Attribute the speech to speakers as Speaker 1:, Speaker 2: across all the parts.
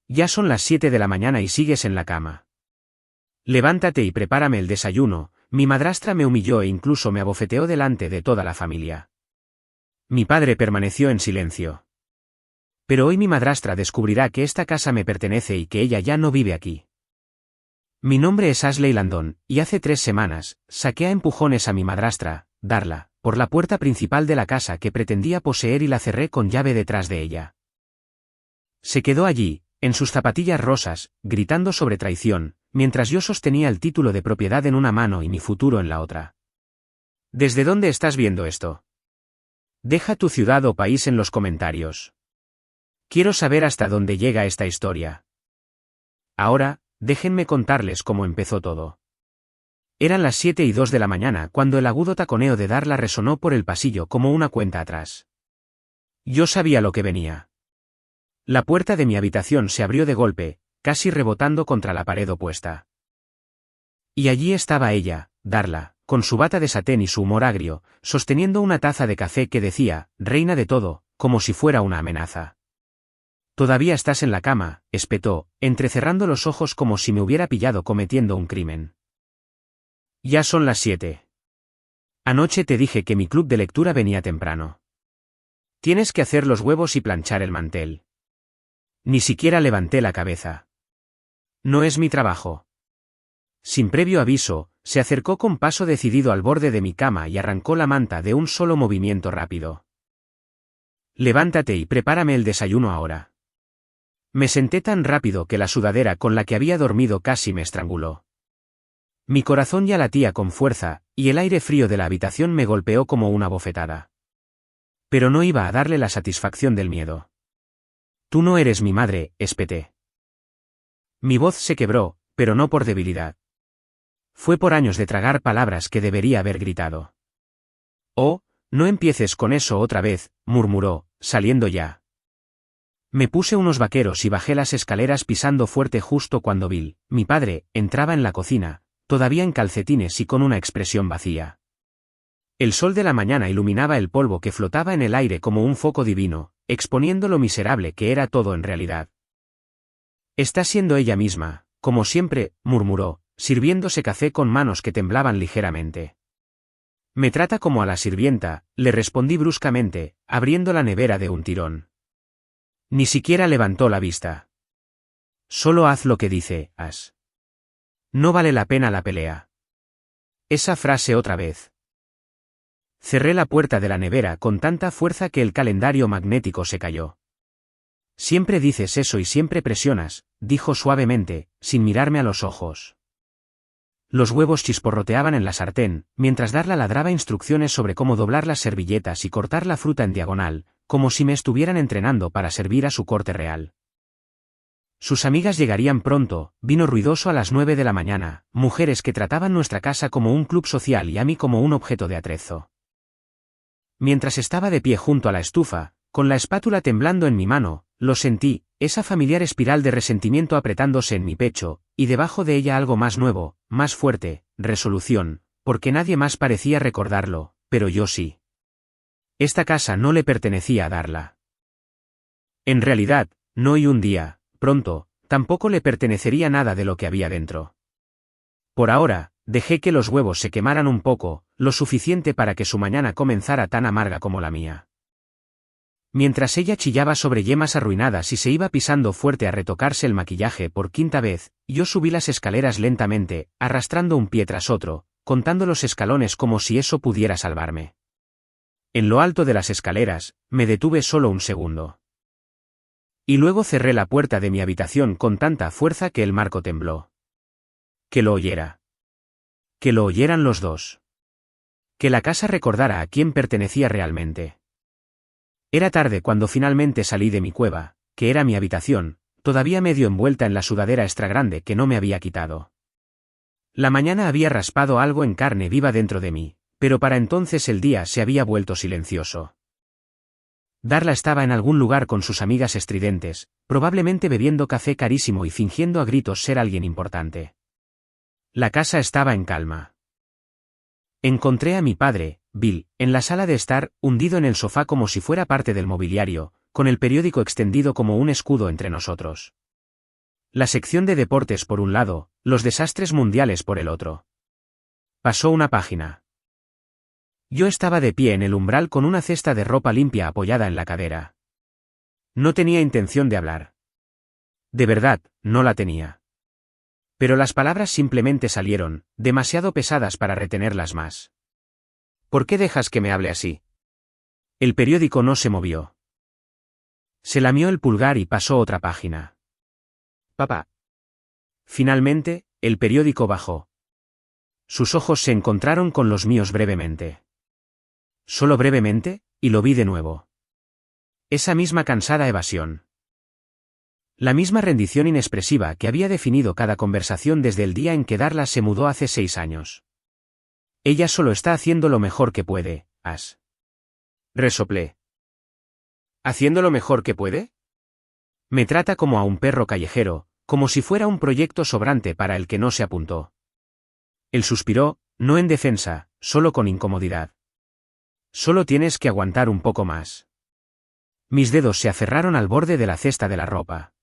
Speaker 1: Ya son las 7 de la mañana y sigues en la cama. Levántate y prepárame el desayuno. Mi madrastra me humilló e incluso me abofeteó delante de toda la familia. Mi padre permaneció en silencio. Pero hoy mi madrastra descubrirá que esta casa me pertenece y que ella ya no vive aquí. Mi nombre es Ashley Landon, y hace 3 semanas, saqué a empujones a mi madrastra, Darla, por la puerta principal de la casa que pretendía poseer y la cerré con llave detrás de ella. Se quedó allí, en sus zapatillas rosas, gritando sobre traición, mientras yo sostenía el título de propiedad en una mano y mi futuro en la otra. ¿Desde dónde estás viendo esto? Deja tu ciudad o país en los comentarios. Quiero saber hasta dónde llega esta historia. Ahora, déjenme contarles cómo empezó todo. Eran las 7:02 de la mañana cuando el agudo taconeo de Darla resonó por el pasillo como una cuenta atrás. Yo sabía lo que venía. La puerta de mi habitación se abrió de golpe, casi rebotando contra la pared opuesta. Y allí estaba ella, Darla, con su bata de satén y su humor agrio, sosteniendo una taza de café que decía, reina de todo, como si fuera una amenaza. «Todavía estás en la cama», espetó, entrecerrando los ojos como si me hubiera pillado cometiendo un crimen. «Ya son las 7. Anoche te dije que mi club de lectura venía temprano. Tienes que hacer los huevos y planchar el mantel». Ni siquiera levanté la cabeza. «No es mi trabajo». Sin previo aviso, se acercó con paso decidido al borde de mi cama y arrancó la manta de un solo movimiento rápido. «Levántate y prepárame el desayuno ahora». Me senté tan rápido que la sudadera con la que había dormido casi me estranguló. Mi corazón ya latía con fuerza, y el aire frío de la habitación me golpeó como una bofetada. Pero no iba a darle la satisfacción del miedo. «Tú no eres mi madre», espeté. Mi voz se quebró, pero no por debilidad. Fue por años de tragar palabras que debería haber gritado. «Oh, no empieces con eso otra vez», murmuró, saliendo ya. Me puse unos vaqueros y bajé las escaleras pisando fuerte justo cuando Bill, mi padre, entraba en la cocina, todavía en calcetines y con una expresión vacía. El sol de la mañana iluminaba el polvo que flotaba en el aire como un foco divino, exponiendo lo miserable que era todo en realidad. «Está siendo ella misma, como siempre», murmuró, sirviéndose café con manos que temblaban ligeramente. «Me trata como a la sirvienta», le respondí bruscamente, abriendo la nevera de un tirón. Ni siquiera levantó la vista. «Solo haz lo que dice, Ash. No vale la pena la pelea». Esa frase otra vez. Cerré la puerta de la nevera con tanta fuerza que el calendario magnético se cayó. «Siempre dices eso y siempre presionas», dijo suavemente, sin mirarme a los ojos. Los huevos chisporroteaban en la sartén, mientras Darla ladraba instrucciones sobre cómo doblar las servilletas y cortar la fruta en diagonal, como si me estuvieran entrenando para servir a su corte real. Sus amigas llegarían pronto, vino ruidoso a las 9 de la mañana, mujeres que trataban nuestra casa como un club social y a mí como un objeto de atrezo. Mientras estaba de pie junto a la estufa, con la espátula temblando en mi mano, lo sentí, esa familiar espiral de resentimiento apretándose en mi pecho, y debajo de ella algo más nuevo, más fuerte, resolución, porque nadie más parecía recordarlo, pero yo sí. Esta casa no le pertenecía a Darla. En realidad, no, y un día, pronto, tampoco le pertenecería nada de lo que había dentro. Por ahora, dejé que los huevos se quemaran un poco, lo suficiente para que su mañana comenzara tan amarga como la mía. Mientras ella chillaba sobre yemas arruinadas y se iba pisando fuerte a retocarse el maquillaje por 5ª vez, yo subí las escaleras lentamente, arrastrando un pie tras otro, contando los escalones como si eso pudiera salvarme. En lo alto de las escaleras, me detuve solo un segundo. Y luego cerré la puerta de mi habitación con tanta fuerza que el marco tembló. Que lo oyera. Que lo oyeran los dos. Que la casa recordara a quién pertenecía realmente. Era tarde cuando finalmente salí de mi cueva, que era mi habitación, todavía medio envuelta en la sudadera extra grande que no me había quitado. La mañana había raspado algo en carne viva dentro de mí, pero para entonces el día se había vuelto silencioso. Darla estaba en algún lugar con sus amigas estridentes, probablemente bebiendo café carísimo y fingiendo a gritos ser alguien importante. La casa estaba en calma. Encontré a mi padre, Bill, en la sala de estar, hundido en el sofá como si fuera parte del mobiliario, con el periódico extendido como un escudo entre nosotros. La sección de deportes por un lado, los desastres mundiales por el otro. Pasó una página. Yo estaba de pie en el umbral con una cesta de ropa limpia apoyada en la cadera. No tenía intención de hablar. De verdad, no la tenía. Pero las palabras simplemente salieron, demasiado pesadas para retenerlas más. ¿Por qué dejas que me hable así? El periódico no se movió. Se lamió el pulgar y pasó otra página. Papá. Finalmente, el periódico bajó. Sus ojos se encontraron con los míos brevemente. Solo brevemente, y lo vi de nuevo. Esa misma cansada evasión. La misma rendición inexpresiva que había definido cada conversación desde el día en que Darla se mudó hace 6 años. Ella solo está haciendo lo mejor que puede, Ash. Resoplé. ¿Haciendo lo mejor que puede? Me trata como a un perro callejero, como si fuera un proyecto sobrante para el que no se apuntó. Él suspiró, no en defensa, solo con incomodidad. Solo tienes que aguantar un poco más. Mis dedos se aferraron al borde de la cesta de la ropa.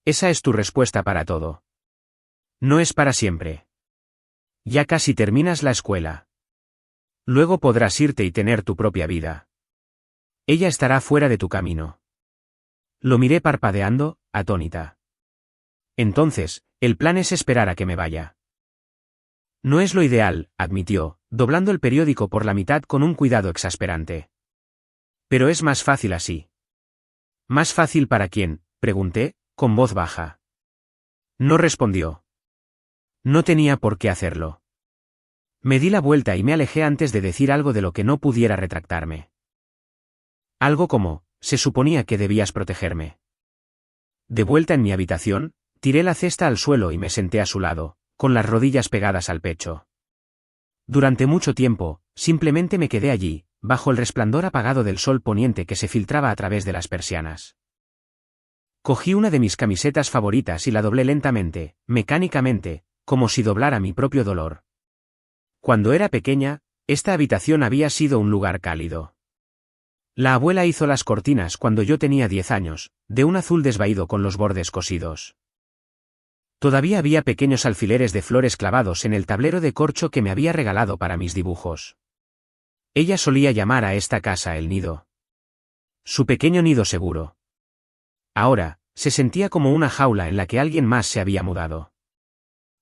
Speaker 1: Esa es tu respuesta para todo. No es para siempre. Ya casi terminas la escuela. Luego podrás irte y tener tu propia vida. Ella estará fuera de tu camino. Lo miré parpadeando, atónita. Entonces, el plan es esperar a que me vaya. No es lo ideal, admitió, doblando el periódico por la mitad con un cuidado exasperante. Pero es más fácil así. ¿Más fácil para quién?, pregunté, con voz baja. No respondió. No tenía por qué hacerlo. Me di la vuelta y me alejé antes de decir algo de lo que no pudiera retractarme. Algo como, se suponía que debías protegerme. De vuelta en mi habitación, tiré la cesta al suelo y me senté a su lado, con las rodillas pegadas al pecho. Durante mucho tiempo, simplemente me quedé allí, bajo el resplandor apagado del sol poniente que se filtraba a través de las persianas. Cogí una de mis camisetas favoritas y la doblé lentamente, mecánicamente, como si doblara mi propio dolor. Cuando era pequeña, esta habitación había sido un lugar cálido. La abuela hizo las cortinas cuando yo tenía 10 años, de un azul desvaído con los bordes cosidos. Todavía había pequeños alfileres de flores clavados en el tablero de corcho que me había regalado para mis dibujos. Ella solía llamar a esta casa el nido. Su pequeño nido seguro. Ahora, se sentía como una jaula en la que alguien más se había mudado.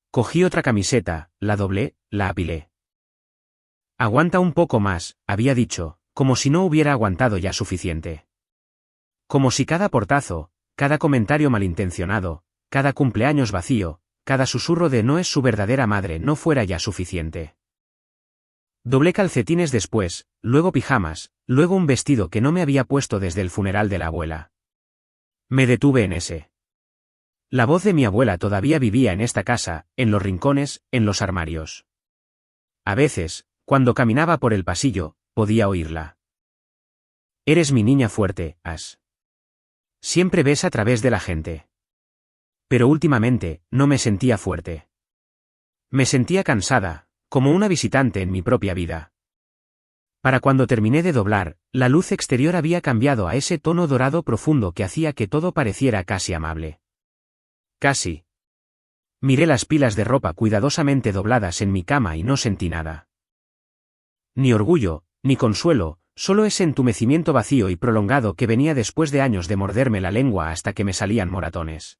Speaker 1: Cogí otra camiseta, la doblé, la apilé. Aguanta un poco más, había dicho, como si no hubiera aguantado ya suficiente. Como si cada portazo, cada comentario malintencionado, cada cumpleaños vacío, cada susurro de no es su verdadera madre no fuera ya suficiente. Doblé calcetines después, luego pijamas, luego un vestido que no me había puesto desde el funeral de la abuela. Me detuve en ese. La voz de mi abuela todavía vivía en esta casa, en los rincones, en los armarios. A veces, cuando caminaba por el pasillo, podía oírla. Eres mi niña fuerte, Ash. Siempre ves a través de la gente. Pero últimamente, no me sentía fuerte. Me sentía cansada, como una visitante en mi propia vida. Para cuando terminé de doblar, la luz exterior había cambiado a ese tono dorado profundo que hacía que todo pareciera casi amable. Casi. Miré las pilas de ropa cuidadosamente dobladas en mi cama y no sentí nada. Ni orgullo, ni consuelo, solo ese entumecimiento vacío y prolongado que venía después de años de morderme la lengua hasta que me salían moratones.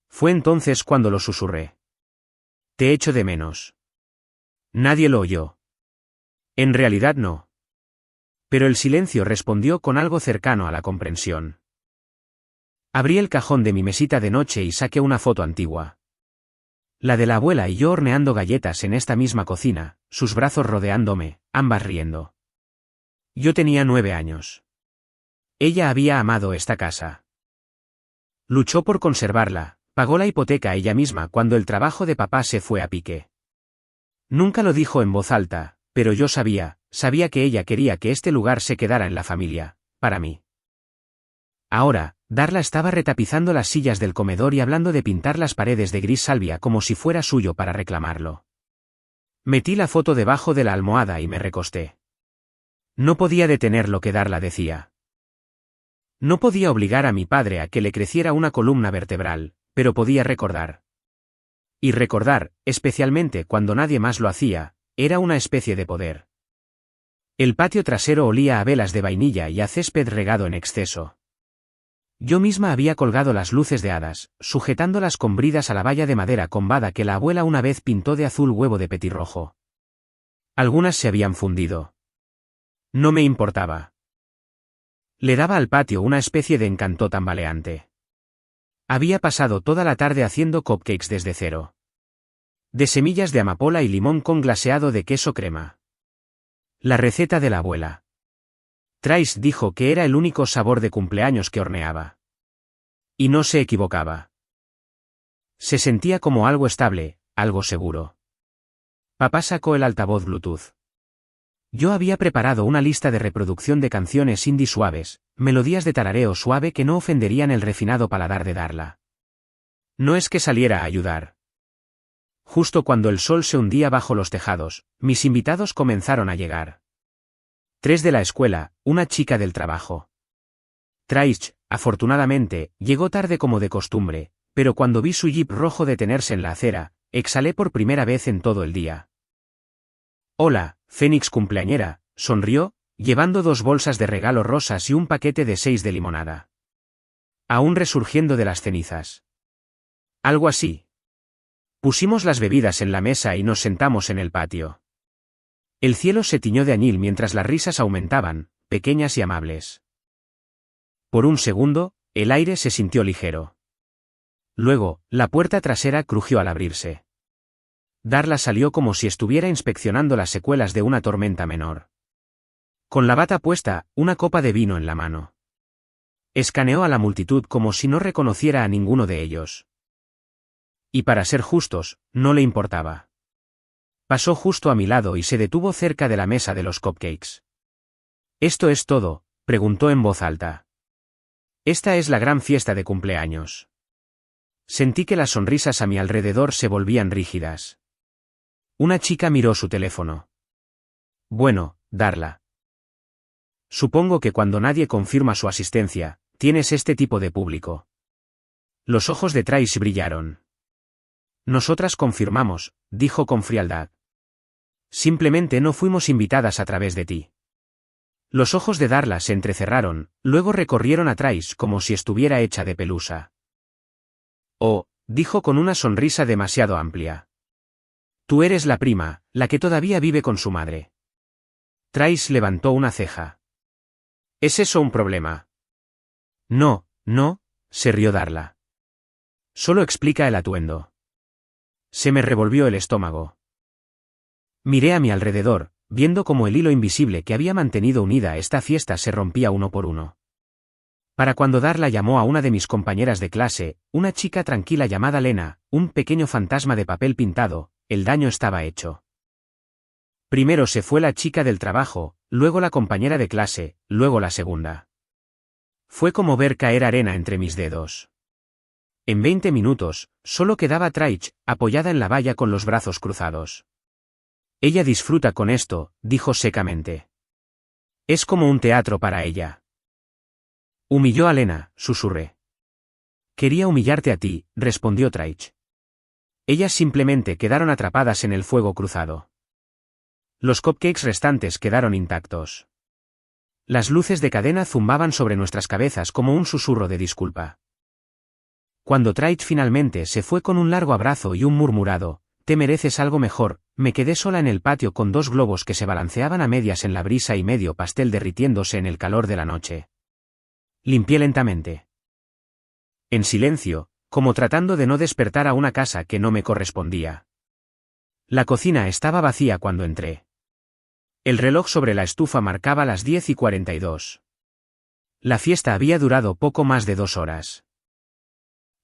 Speaker 1: Fue entonces cuando lo susurré. Te echo de menos. Nadie lo oyó. En realidad no. Pero el silencio respondió con algo cercano a la comprensión. Abrí el cajón de mi mesita de noche y saqué una foto antigua. La de la abuela y yo horneando galletas en esta misma cocina, sus brazos rodeándome, ambas riendo. Yo tenía 9 años. Ella había amado esta casa. Luchó por conservarla, pagó la hipoteca ella misma cuando el trabajo de papá se fue a pique. Nunca lo dijo en voz alta, pero yo sabía que ella quería que este lugar se quedara en la familia, para mí. Ahora, Darla estaba retapizando las sillas del comedor y hablando de pintar las paredes de gris salvia como si fuera suyo para reclamarlo. Metí la foto debajo de la almohada y me recosté. No podía detener lo que Darla decía. No podía obligar a mi padre a que le creciera una columna vertebral, pero podía recordar. Y recordar, especialmente cuando nadie más lo hacía, era una especie de poder. El patio trasero olía a velas de vainilla y a césped regado en exceso. Yo misma había colgado las luces de hadas, sujetándolas con bridas a la valla de madera combada que la abuela una vez pintó de azul huevo de petirrojo. Algunas se habían fundido. No me importaba. Le daba al patio una especie de encanto tambaleante. Había pasado toda la tarde haciendo cupcakes desde cero. De semillas de amapola y limón con glaseado de queso crema. La receta de la abuela. Trace dijo que era el único sabor de cumpleaños que horneaba. Y no se equivocaba. Se sentía como algo estable, algo seguro. Papá sacó el altavoz Bluetooth. Yo había preparado una lista de reproducción de canciones indie suaves, melodías de tarareo suave que no ofenderían el refinado paladar de Darla. No es que saliera a ayudar. Justo cuando el sol se hundía bajo los tejados, mis invitados comenzaron a llegar. 3 de la escuela, una chica del trabajo. Trace, afortunadamente, llegó tarde como de costumbre, pero cuando vi su jeep rojo detenerse en la acera, exhalé por primera vez en todo el día. Hola, Fénix cumpleañera, sonrió, llevando 2 bolsas de regalo rosas y un paquete de 6 de limonada. Aún resurgiendo de las cenizas. Algo así. Pusimos las bebidas en la mesa y nos sentamos en el patio. El cielo se tiñó de añil mientras las risas aumentaban, pequeñas y amables. Por un segundo, el aire se sintió ligero. Luego, la puerta trasera crujió al abrirse. Darla salió como si estuviera inspeccionando las secuelas de una tormenta menor. Con la bata puesta, una copa de vino en la mano. Escaneó a la multitud como si no reconociera a ninguno de ellos. Y para ser justos, no le importaba. Pasó justo a mi lado y se detuvo cerca de la mesa de los cupcakes. ¿Esto es todo?, preguntó en voz alta. Esta es la gran fiesta de cumpleaños. Sentí que las sonrisas a mi alrededor se volvían rígidas. Una chica miró su teléfono. Bueno, Darla. Supongo que cuando nadie confirma su asistencia, tienes este tipo de público. Los ojos de Trace brillaron. Nosotras confirmamos, dijo con frialdad. Simplemente no fuimos invitadas a través de ti. Los ojos de Darla se entrecerraron, luego recorrieron a Trace como si estuviera hecha de pelusa. Oh, dijo con una sonrisa demasiado amplia. Tú eres la prima, la que todavía vive con su madre. Trace levantó una ceja. ¿Es eso un problema? No, se rió Darla. Solo explica el atuendo. Se me revolvió el estómago. Miré a mi alrededor, viendo cómo el hilo invisible que había mantenido unida esta fiesta se rompía uno por uno. Para cuando Darla llamó a una de mis compañeras de clase, una chica tranquila llamada Lena, un pequeño fantasma de papel pintado, el daño estaba hecho. Primero se fue la chica del trabajo, luego la compañera de clase, luego la segunda. Fue como ver caer arena entre mis dedos. En 20 minutos, solo quedaba Trace, apoyada en la valla con los brazos cruzados. Ella disfruta con esto, dijo secamente. Es como un teatro para ella. Humilló a Lena, susurré. Quería humillarte a ti, respondió Trace. Ellas simplemente quedaron atrapadas en el fuego cruzado. Los cupcakes restantes quedaron intactos. Las luces de cadena zumbaban sobre nuestras cabezas como un susurro de disculpa. Cuando Trace finalmente se fue con un largo abrazo y un murmurado, «Te mereces algo mejor», me quedé sola en el patio con 2 globos que se balanceaban a medias en la brisa y medio pastel derritiéndose en el calor de la noche. Limpié lentamente. En silencio, como tratando de no despertar a una casa que no me correspondía. La cocina estaba vacía cuando entré. El reloj sobre la estufa marcaba las 10:42. La fiesta había durado poco más de 2 horas.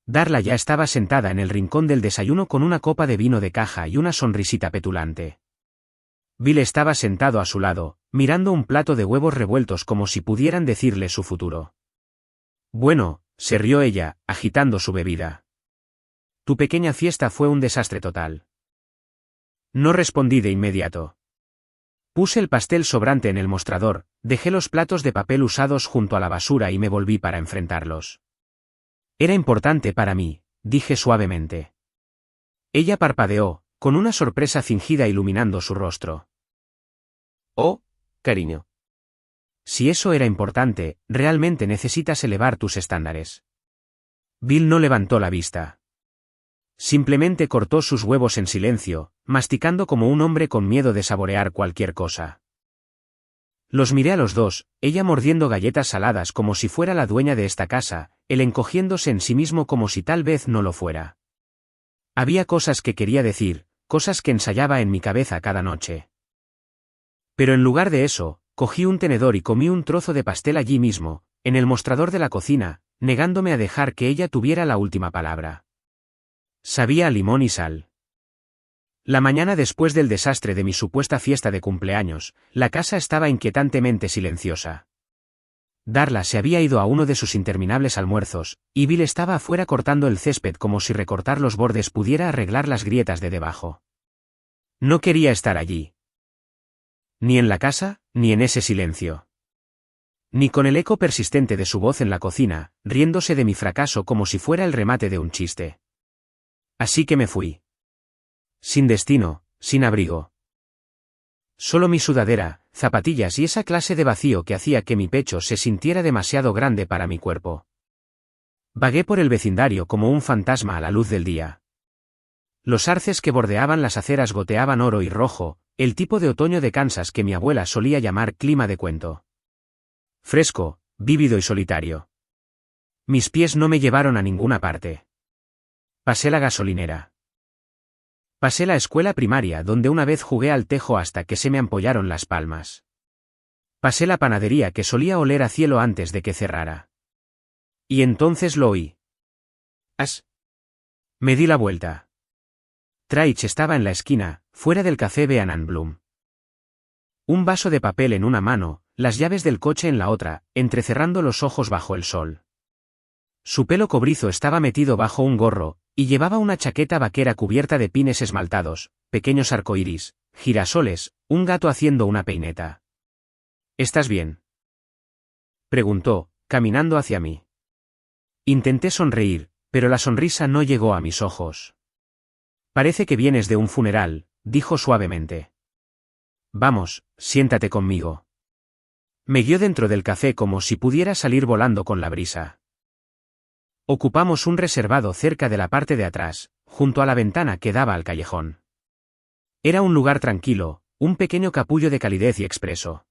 Speaker 1: Darla ya estaba sentada en el rincón del desayuno con una copa de vino de caja y una sonrisita petulante. Bill estaba sentado a su lado, mirando un plato de huevos revueltos como si pudieran decirle su futuro. Bueno, se rió ella, agitando su bebida. Tu pequeña fiesta fue un desastre total. No respondí de inmediato. Puse el pastel sobrante en el mostrador, dejé los platos de papel usados junto a la basura y me volví para enfrentarlos. Era importante para mí, dije suavemente. Ella parpadeó, con una sorpresa fingida iluminando su rostro.
Speaker 2: Oh, cariño.
Speaker 1: Si eso era importante, realmente necesitas elevar tus estándares. Bill no levantó la vista. Simplemente cortó sus huevos en silencio, masticando como un hombre con miedo de saborear cualquier cosa. Los miré a los dos, ella mordiendo galletas saladas como si fuera la dueña de esta casa, él encogiéndose en sí mismo como si tal vez no lo fuera. Había cosas que quería decir, cosas que ensayaba en mi cabeza cada noche. Pero en lugar de eso, cogí un tenedor y comí un trozo de pastel allí mismo, en el mostrador de la cocina, negándome a dejar que ella tuviera la última palabra. Sabía a limón y sal. La mañana después del desastre de mi supuesta fiesta de cumpleaños, la casa estaba inquietantemente silenciosa. Darla se había ido a uno de sus interminables almuerzos, y Bill estaba afuera cortando el césped como si recortar los bordes pudiera arreglar las grietas de debajo. No quería estar allí. Ni en la casa, ni en ese silencio. Ni con el eco persistente de su voz en la cocina, riéndose de mi fracaso como si fuera el remate de un chiste. Así que me fui. Sin destino, sin abrigo. Solo mi sudadera, zapatillas y esa clase de vacío que hacía que mi pecho se sintiera demasiado grande para mi cuerpo. Vagué por el vecindario como un fantasma a la luz del día. Los arces que bordeaban las aceras goteaban oro y rojo, el tipo de otoño de Kansas que mi abuela solía llamar clima de cuento. Fresco, vívido y solitario. Mis pies no me llevaron a ninguna parte. Pasé la gasolinera. Pasé la escuela primaria donde una vez jugué al tejo hasta que se me ampollaron las palmas. Pasé la panadería que solía oler a cielo antes de que cerrara. Y entonces lo oí. ¡As! Me di la vuelta. Traich estaba en la esquina, fuera del café Bean & Bloom. Un vaso de papel en una mano, las llaves del coche en la otra, entrecerrando los ojos bajo el sol. Su pelo cobrizo estaba metido bajo un gorro, y llevaba una chaqueta vaquera cubierta de pines esmaltados, pequeños arcoíris, girasoles, un gato haciendo una peineta. ¿Estás bien?, preguntó, caminando hacia mí. Intenté sonreír, pero la sonrisa no llegó a mis ojos. Parece que vienes de un funeral, dijo suavemente. Vamos, siéntate conmigo. Me guió dentro del café como si pudiera salir volando con la brisa. Ocupamos un reservado cerca de la parte de atrás, junto a la ventana que daba al callejón. Era un lugar tranquilo, un pequeño capullo de calidez y expreso.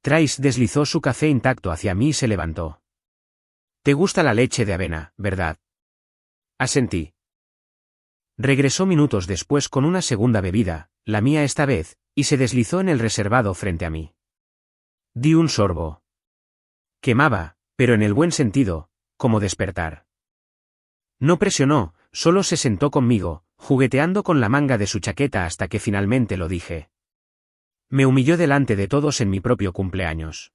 Speaker 1: Trace deslizó su café intacto hacia mí y se levantó. ¿Te gusta la leche de avena, verdad?, asentí. Regresó minutos después con una segunda bebida, la mía esta vez, y se deslizó en el reservado frente a mí. Di un sorbo. Quemaba, pero en el buen sentido, como despertar. No presionó, solo se sentó conmigo, jugueteando con la manga de su chaqueta hasta que finalmente lo dije. Me humilló delante de todos en mi propio cumpleaños.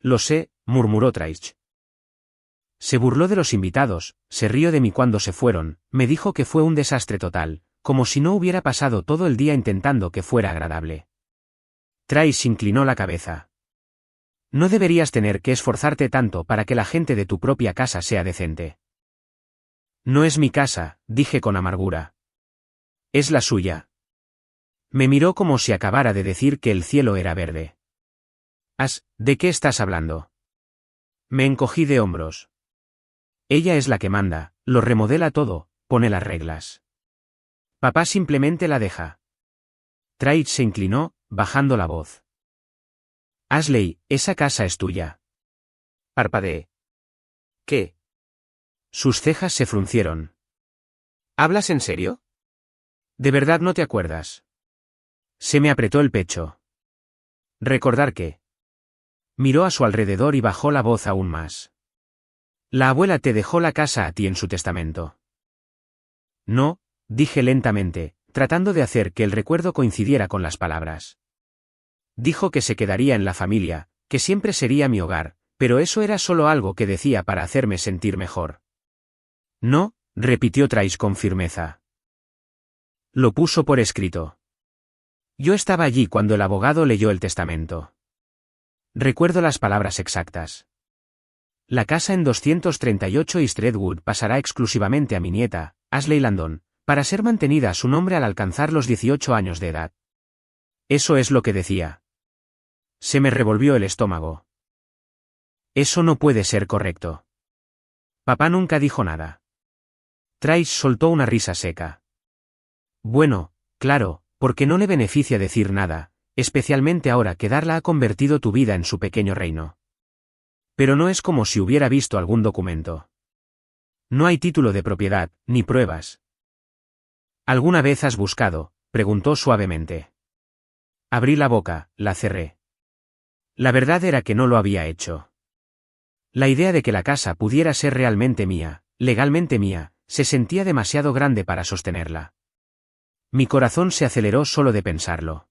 Speaker 1: Lo sé, murmuró Traich. Se burló de los invitados, se rió de mí cuando se fueron, me dijo que fue un desastre total, como si no hubiera pasado todo el día intentando que fuera agradable. Traich inclinó la cabeza. No deberías tener que esforzarte tanto para que la gente de tu propia casa sea decente. No es mi casa, dije con amargura. Es la suya. Me miró como si acabara de decir que el cielo era verde. ¿De qué estás hablando? Me encogí de hombros. Ella es la que manda, lo remodela todo, pone las reglas. Papá simplemente la deja. Traich se inclinó, bajando la voz. Ashley, esa casa es tuya. Parpadeé. ¿Qué? Sus cejas se fruncieron. ¿Hablas en serio? ¿De verdad no te acuerdas? Se me apretó el pecho. ¿Recordar qué? Miró a su alrededor y bajó la voz aún más. La abuela te dejó la casa a ti en su testamento. No, dije lentamente, tratando de hacer que el recuerdo coincidiera con las palabras. Dijo que se quedaría en la familia, que siempre sería mi hogar, pero eso era solo algo que decía para hacerme sentir mejor. No, repitió Trace con firmeza. Lo puso por escrito. Yo estaba allí cuando el abogado leyó el testamento. Recuerdo las palabras exactas. La casa en 238 East Redwood pasará exclusivamente a mi nieta, Ashley Landon, para ser mantenida a su nombre al alcanzar los 18 años de edad. Eso es lo que decía. Se me revolvió el estómago. Eso no puede ser correcto. Papá nunca dijo nada. Trace soltó una risa seca. Bueno, claro, porque no le beneficia decir nada, especialmente ahora que Darla ha convertido tu vida en su pequeño reino. Pero no es como si hubiera visto algún documento. No hay título de propiedad, ni pruebas. ¿Alguna vez has buscado?, preguntó suavemente. Abrí la boca, la cerré. La verdad era que no lo había hecho. La idea de que la casa pudiera ser realmente mía, legalmente mía, se sentía demasiado grande para sostenerla. Mi corazón se aceleró solo de pensarlo.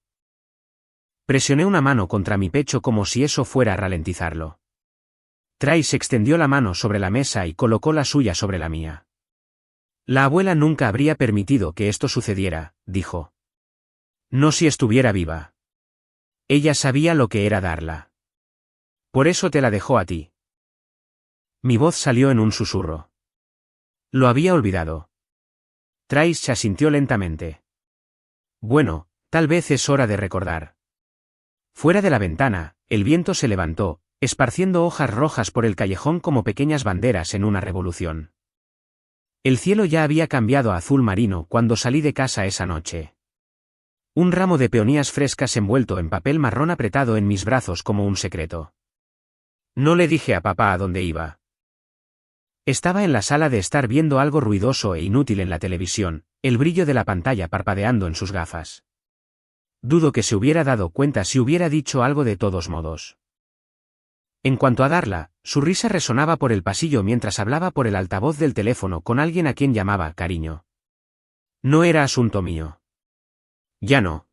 Speaker 1: Presioné una mano contra mi pecho como si eso fuera a ralentizarlo. Trace extendió la mano sobre la mesa y colocó la suya sobre la mía. La abuela nunca habría permitido que esto sucediera, dijo. No si estuviera viva. Ella sabía lo que era Darla. Por eso te la dejó a ti. Mi voz salió en un susurro. Lo había olvidado. Trace asintió lentamente. Bueno, tal vez es hora de recordar. Fuera de la ventana, el viento se levantó, esparciendo hojas rojas por el callejón como pequeñas banderas en una revolución. El cielo ya había cambiado a azul marino cuando salí de casa esa noche. Un ramo de peonías frescas envuelto en papel marrón apretado en mis brazos como un secreto. No le dije a papá a dónde iba. Estaba en la sala de estar viendo algo ruidoso e inútil en la televisión, el brillo de la pantalla parpadeando en sus gafas. Dudo que se hubiera dado cuenta si hubiera dicho algo de todos modos. En cuanto a Darla, su risa resonaba por el pasillo mientras hablaba por el altavoz del teléfono con alguien a quien llamaba cariño. No era asunto mío. Ya no.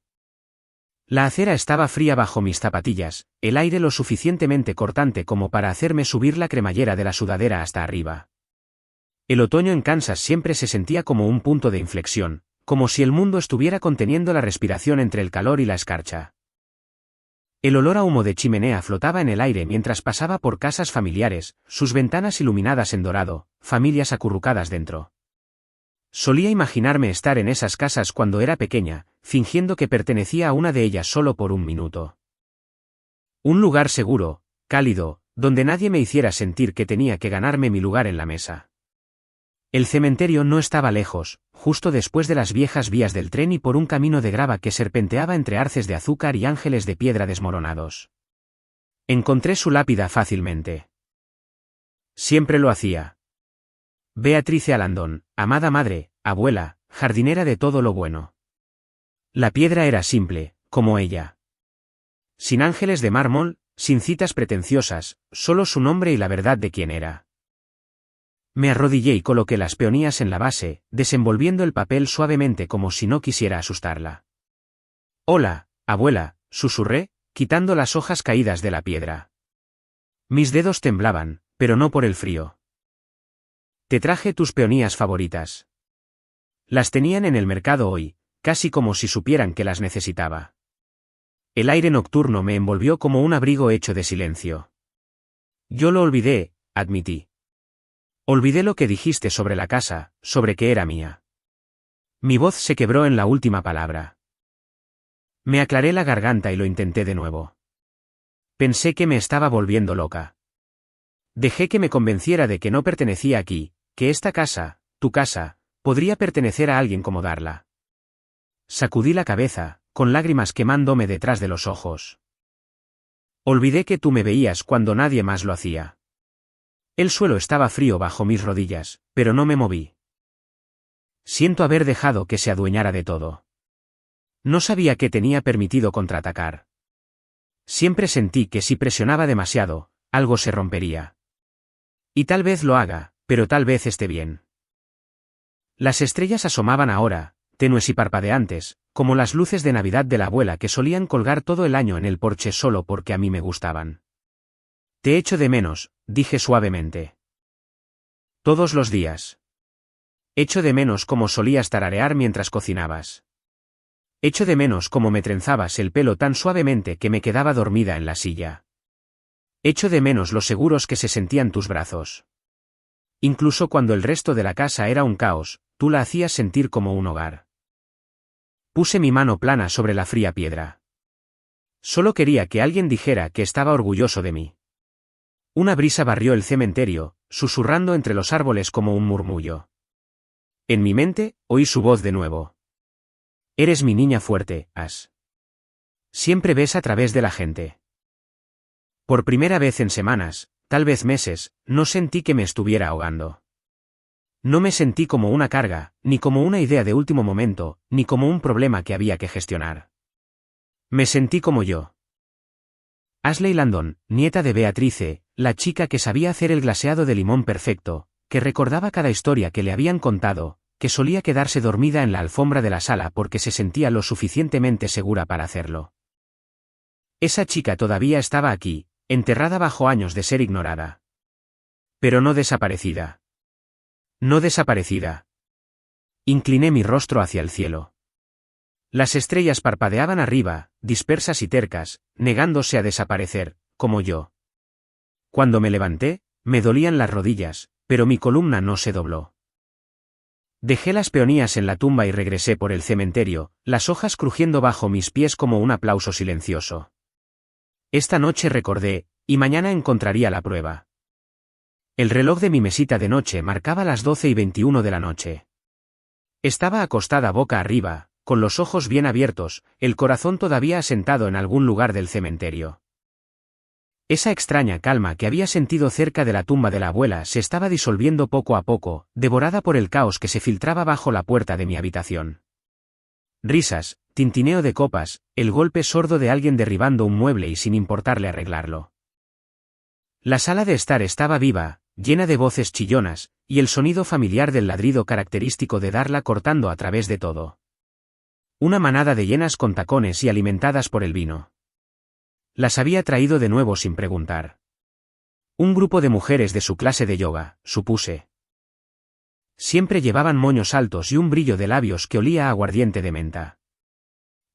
Speaker 1: La acera estaba fría bajo mis zapatillas, el aire lo suficientemente cortante como para hacerme subir la cremallera de la sudadera hasta arriba. El otoño en Kansas siempre se sentía como un punto de inflexión, como si el mundo estuviera conteniendo la respiración entre el calor y la escarcha. El olor a humo de chimenea flotaba en el aire mientras pasaba por casas familiares, sus ventanas iluminadas en dorado, familias acurrucadas dentro. Solía imaginarme estar en esas casas cuando era pequeña, fingiendo que pertenecía a una de ellas solo por un minuto. Un lugar seguro, cálido, donde nadie me hiciera sentir que tenía que ganarme mi lugar en la mesa. El cementerio no estaba lejos, justo después de las viejas vías del tren y por un camino de grava que serpenteaba entre arces de azúcar y ángeles de piedra desmoronados. Encontré su lápida fácilmente. Siempre lo hacía. Beatrice A. Landon, amada madre, abuela, jardinera de todo lo bueno. La piedra era simple, como ella. Sin ángeles de mármol, sin citas pretenciosas, solo su nombre y la verdad de quién era. Me arrodillé y coloqué las peonías en la base, desenvolviendo el papel suavemente como si no quisiera asustarla. Hola, abuela, susurré, quitando las hojas caídas de la piedra. Mis dedos temblaban, pero no por el frío. Te traje tus peonías favoritas. Las tenían en el mercado hoy, casi como si supieran que las necesitaba. El aire nocturno me envolvió como un abrigo hecho de silencio. Yo lo olvidé, admití. Olvidé lo que dijiste sobre la casa, sobre que era mía. Mi voz se quebró en la última palabra. Me aclaré la garganta y lo intenté de nuevo. Pensé que me estaba volviendo loca. Dejé que me convenciera de que no pertenecía aquí, que esta casa, tu casa, podría pertenecer a alguien como Darla. Sacudí la cabeza, con lágrimas quemándome detrás de los ojos. Olvidé que tú me veías cuando nadie más lo hacía. El suelo estaba frío bajo mis rodillas, pero no me moví. Siento haber dejado que se adueñara de todo. No sabía que tenía permitido contraatacar. Siempre sentí que si presionaba demasiado, algo se rompería. Y tal vez lo haga, pero tal vez esté bien. Las estrellas asomaban ahora, tenues y parpadeantes, como las luces de Navidad de la abuela que solían colgar todo el año en el porche solo porque a mí me gustaban. Te echo de menos, dije suavemente. Todos los días. Echo de menos cómo solías tararear mientras cocinabas. Echo de menos cómo me trenzabas el pelo tan suavemente que me quedaba dormida en la silla. Echo de menos lo seguros que se sentían tus brazos. Incluso cuando el resto de la casa era un caos, tú la hacías sentir como un hogar. Puse mi mano plana sobre la fría piedra. Solo quería que alguien dijera que estaba orgulloso de mí. Una brisa barrió el cementerio, susurrando entre los árboles como un murmullo. En mi mente, oí su voz de nuevo. Eres mi niña fuerte, Ash. Siempre ves a través de la gente. Por primera vez en semanas, tal vez meses, no sentí que me estuviera ahogando. No me sentí como una carga, ni como una idea de último momento, ni como un problema que había que gestionar. Me sentí como yo. Ashley Landon, nieta de Beatrice, la chica que sabía hacer el glaseado de limón perfecto, que recordaba cada historia que le habían contado, que solía quedarse dormida en la alfombra de la sala porque se sentía lo suficientemente segura para hacerlo. Esa chica todavía estaba aquí, enterrada bajo años de ser ignorada. Pero no desaparecida. No desaparecida. Incliné mi rostro hacia el cielo. Las estrellas parpadeaban arriba, dispersas y tercas, negándose a desaparecer, como yo. Cuando me levanté, me dolían las rodillas, pero mi columna no se dobló. Dejé las peonías en la tumba y regresé por el cementerio, las hojas crujiendo bajo mis pies como un aplauso silencioso. Esta noche recordé, y mañana encontraría la prueba. El reloj de mi mesita de noche marcaba las 12:21 de la noche. Estaba acostada boca arriba, con los ojos bien abiertos, el corazón todavía asentado en algún lugar del cementerio. Esa extraña calma que había sentido cerca de la tumba de la abuela se estaba disolviendo poco a poco, devorada por el caos que se filtraba bajo la puerta de mi habitación. Risas, tintineo de copas, el golpe sordo de alguien derribando un mueble y sin importarle arreglarlo. La sala de estar estaba viva, llena de voces chillonas, y el sonido familiar del ladrido característico de Darla cortando a través de todo. Una manada de hienas con tacones y alimentadas por el vino. Las había traído de nuevo sin preguntar. Un grupo de mujeres de su clase de yoga, supuse. Siempre llevaban moños altos y un brillo de labios que olía a aguardiente de menta.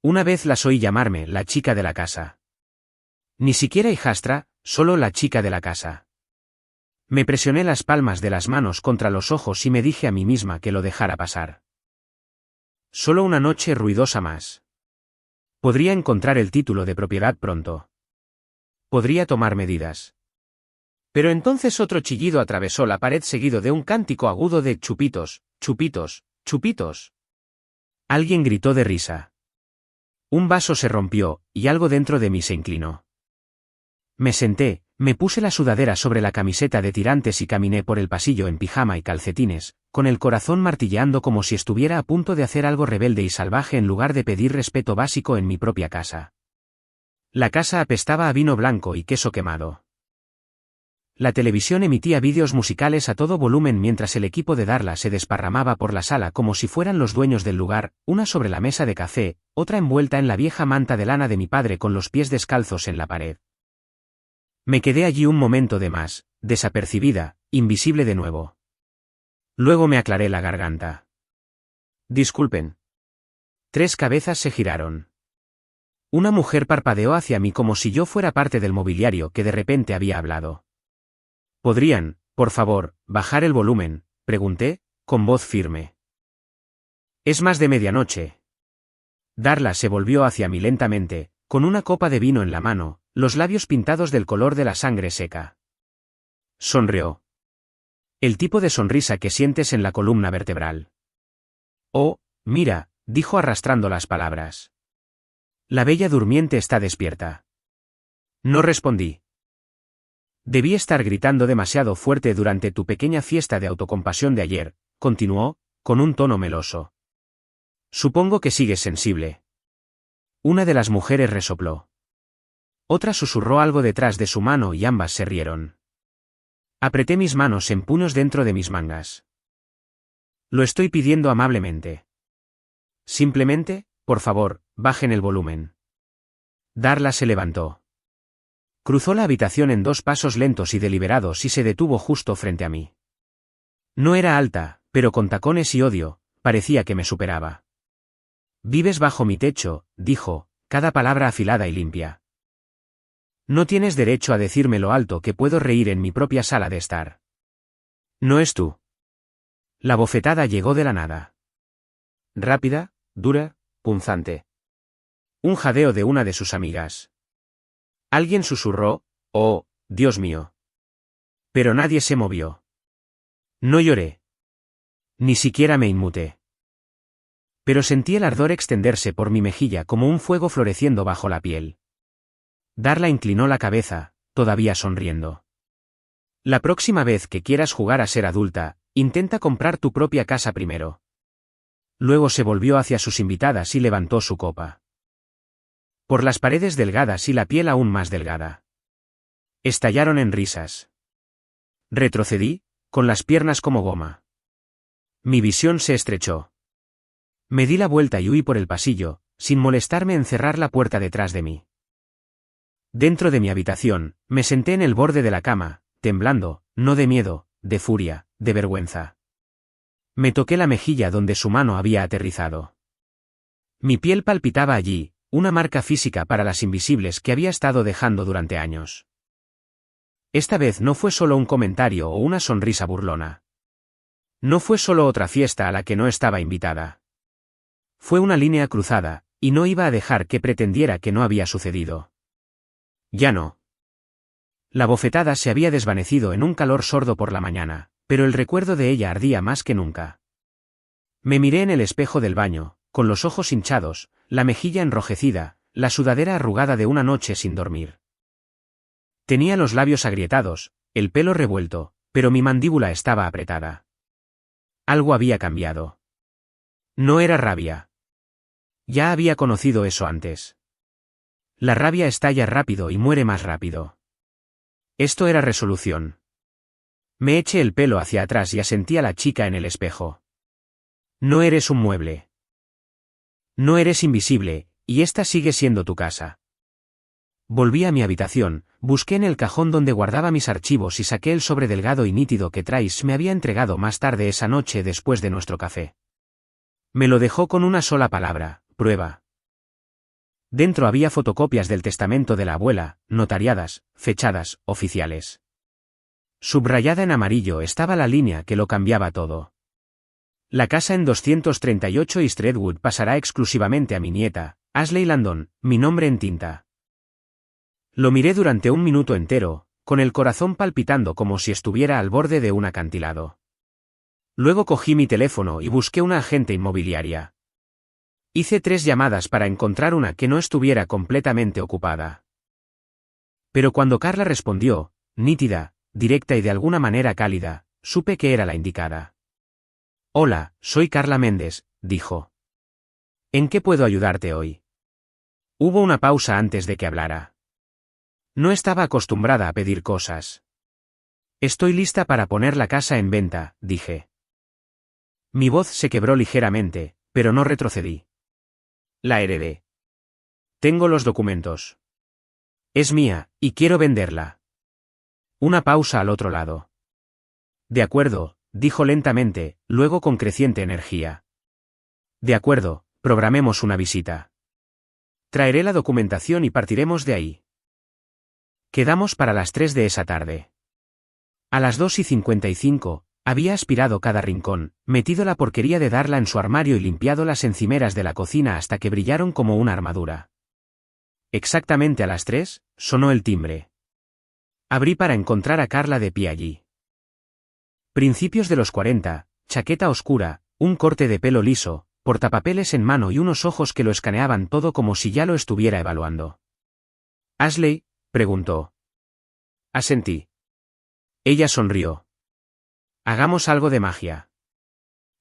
Speaker 1: Una vez las oí llamarme la chica de la casa. Ni siquiera hijastra, solo la chica de la casa. Me presioné las palmas de las manos contra los ojos y me dije a mí misma que lo dejara pasar. Solo una noche ruidosa más. Podría encontrar el título de propiedad pronto. Podría tomar medidas. Pero entonces otro chillido atravesó la pared seguido de un cántico agudo de chupitos, chupitos, chupitos. Alguien gritó de risa. Un vaso se rompió, y algo dentro de mí se inclinó. Me senté, me puse la sudadera sobre la camiseta de tirantes y caminé por el pasillo en pijama y calcetines, con el corazón martilleando como si estuviera a punto de hacer algo rebelde y salvaje en lugar de pedir respeto básico en mi propia casa. La casa apestaba a vino blanco y queso quemado. La televisión emitía vídeos musicales a todo volumen mientras el equipo de Darla se desparramaba por la sala como si fueran los dueños del lugar, una sobre la mesa de café, otra envuelta en la vieja manta de lana de mi padre con los pies descalzos en la pared. Me quedé allí un momento de más, desapercibida, invisible de nuevo. Luego me aclaré la garganta. Disculpen. 3 cabezas se giraron. Una mujer parpadeó hacia mí como si yo fuera parte del mobiliario que de repente había hablado. ¿Podrían, por favor, bajar el volumen?, pregunté, con voz firme. Es más de medianoche. Darla se volvió hacia mí lentamente, con una copa de vino en la mano, los labios pintados del color de la sangre seca. Sonrió. El tipo de sonrisa que sientes en la columna vertebral. Oh, mira, dijo arrastrando las palabras. La bella durmiente está despierta. No respondí. Debí estar gritando demasiado fuerte durante tu pequeña fiesta de autocompasión de ayer, continuó, con un tono meloso. Supongo que sigues sensible. Una de las mujeres resopló. Otra susurró algo detrás de su mano y ambas se rieron. Apreté mis manos en puños dentro de mis mangas. Lo estoy pidiendo amablemente. Simplemente, por favor, bajen el volumen. Darla se levantó. Cruzó la habitación en 2 pasos lentos y deliberados y se detuvo justo frente a mí. No era alta, pero con tacones y odio, parecía que me superaba. Vives bajo mi techo, dijo, cada palabra afilada y limpia. No tienes derecho a decirme lo alto que puedo reír en mi propia sala de estar. No es tú. La bofetada llegó de la nada.
Speaker 2: Rápida, dura, punzante.
Speaker 1: Un jadeo de una de sus amigas. Alguien susurró, «Oh, Dios mío». Pero nadie se movió. No lloré. Ni siquiera me inmuté. Pero sentí el ardor extenderse por mi mejilla como un fuego floreciendo bajo la piel. Darla inclinó la cabeza, todavía sonriendo. La próxima vez que quieras jugar a ser adulta, intenta comprar tu propia casa primero. Luego se volvió hacia sus invitadas y levantó su copa. Por las paredes delgadas y la piel aún más delgada. Estallaron en risas. Retrocedí, con las piernas como goma. Mi visión se estrechó. Me di la vuelta y huí por el pasillo, sin molestarme en cerrar la puerta detrás de mí. Dentro de mi habitación, me senté en el borde de la cama, temblando, no de miedo, de furia, de vergüenza. Me toqué la mejilla donde su mano había aterrizado. Mi piel palpitaba allí, una marca física para las invisibles que había estado dejando durante años. Esta vez no fue solo un comentario o una sonrisa burlona. No fue solo otra fiesta a la que no estaba invitada. Fue una línea cruzada, y no iba a dejar que pretendiera que no había sucedido. Ya no. La bofetada se había desvanecido en un calor sordo por la mañana, pero el recuerdo de ella ardía más que nunca. Me miré en el espejo del baño, con los ojos hinchados, la mejilla enrojecida, la sudadera arrugada de una noche sin dormir. Tenía los labios agrietados, el pelo revuelto, pero mi mandíbula estaba apretada. Algo había cambiado. No era rabia. Ya había conocido eso antes. La rabia estalla rápido y muere más rápido. Esto era resolución. Me eché el pelo hacia atrás y asentí a la chica en el espejo. No eres un mueble. No eres invisible, y esta sigue siendo tu casa. Volví a mi habitación, busqué en el cajón donde guardaba mis archivos y saqué el sobre delgado y nítido que Trace me había entregado más tarde esa noche después de nuestro café. Me lo dejó con una sola palabra, prueba. Dentro había fotocopias del testamento de la abuela, notariadas, fechadas, oficiales. Subrayada en amarillo estaba la línea que lo cambiaba todo. La casa en 238 East Redwood pasará exclusivamente a mi nieta, Ashley Landon, mi nombre en tinta. Lo miré durante un minuto entero, con el corazón palpitando como si estuviera al borde de un acantilado. Luego cogí mi teléfono y busqué una agente inmobiliaria. Hice 3 llamadas para encontrar una que no estuviera completamente ocupada. Pero cuando Carla respondió, nítida, directa y de alguna manera cálida, supe que era la indicada. Hola, soy Carla Méndez, dijo. ¿En qué puedo ayudarte hoy? Hubo una pausa antes de que hablara. No estaba acostumbrada a pedir cosas. Estoy lista para poner la casa en venta, dije. Mi voz se quebró ligeramente, pero no retrocedí. La heredé. Tengo los documentos. Es mía, y quiero venderla. Una pausa al otro lado. De acuerdo, dijo lentamente, luego con creciente energía. De acuerdo, programemos una visita. Traeré la documentación y partiremos de ahí. Quedamos para las 3 de esa tarde. A las 2:55, había aspirado cada rincón, metido la porquería de Darla en su armario y limpiado las encimeras de la cocina hasta que brillaron como una armadura. Exactamente a las 3, sonó el timbre. Abrí para encontrar a Carla de pie allí. Principios de los 40, chaqueta oscura, un corte de pelo liso, portapapeles en mano y unos ojos que lo escaneaban todo como si ya lo estuviera evaluando. «Ashley», preguntó. Asentí. Ella sonrió. «Hagamos algo de magia».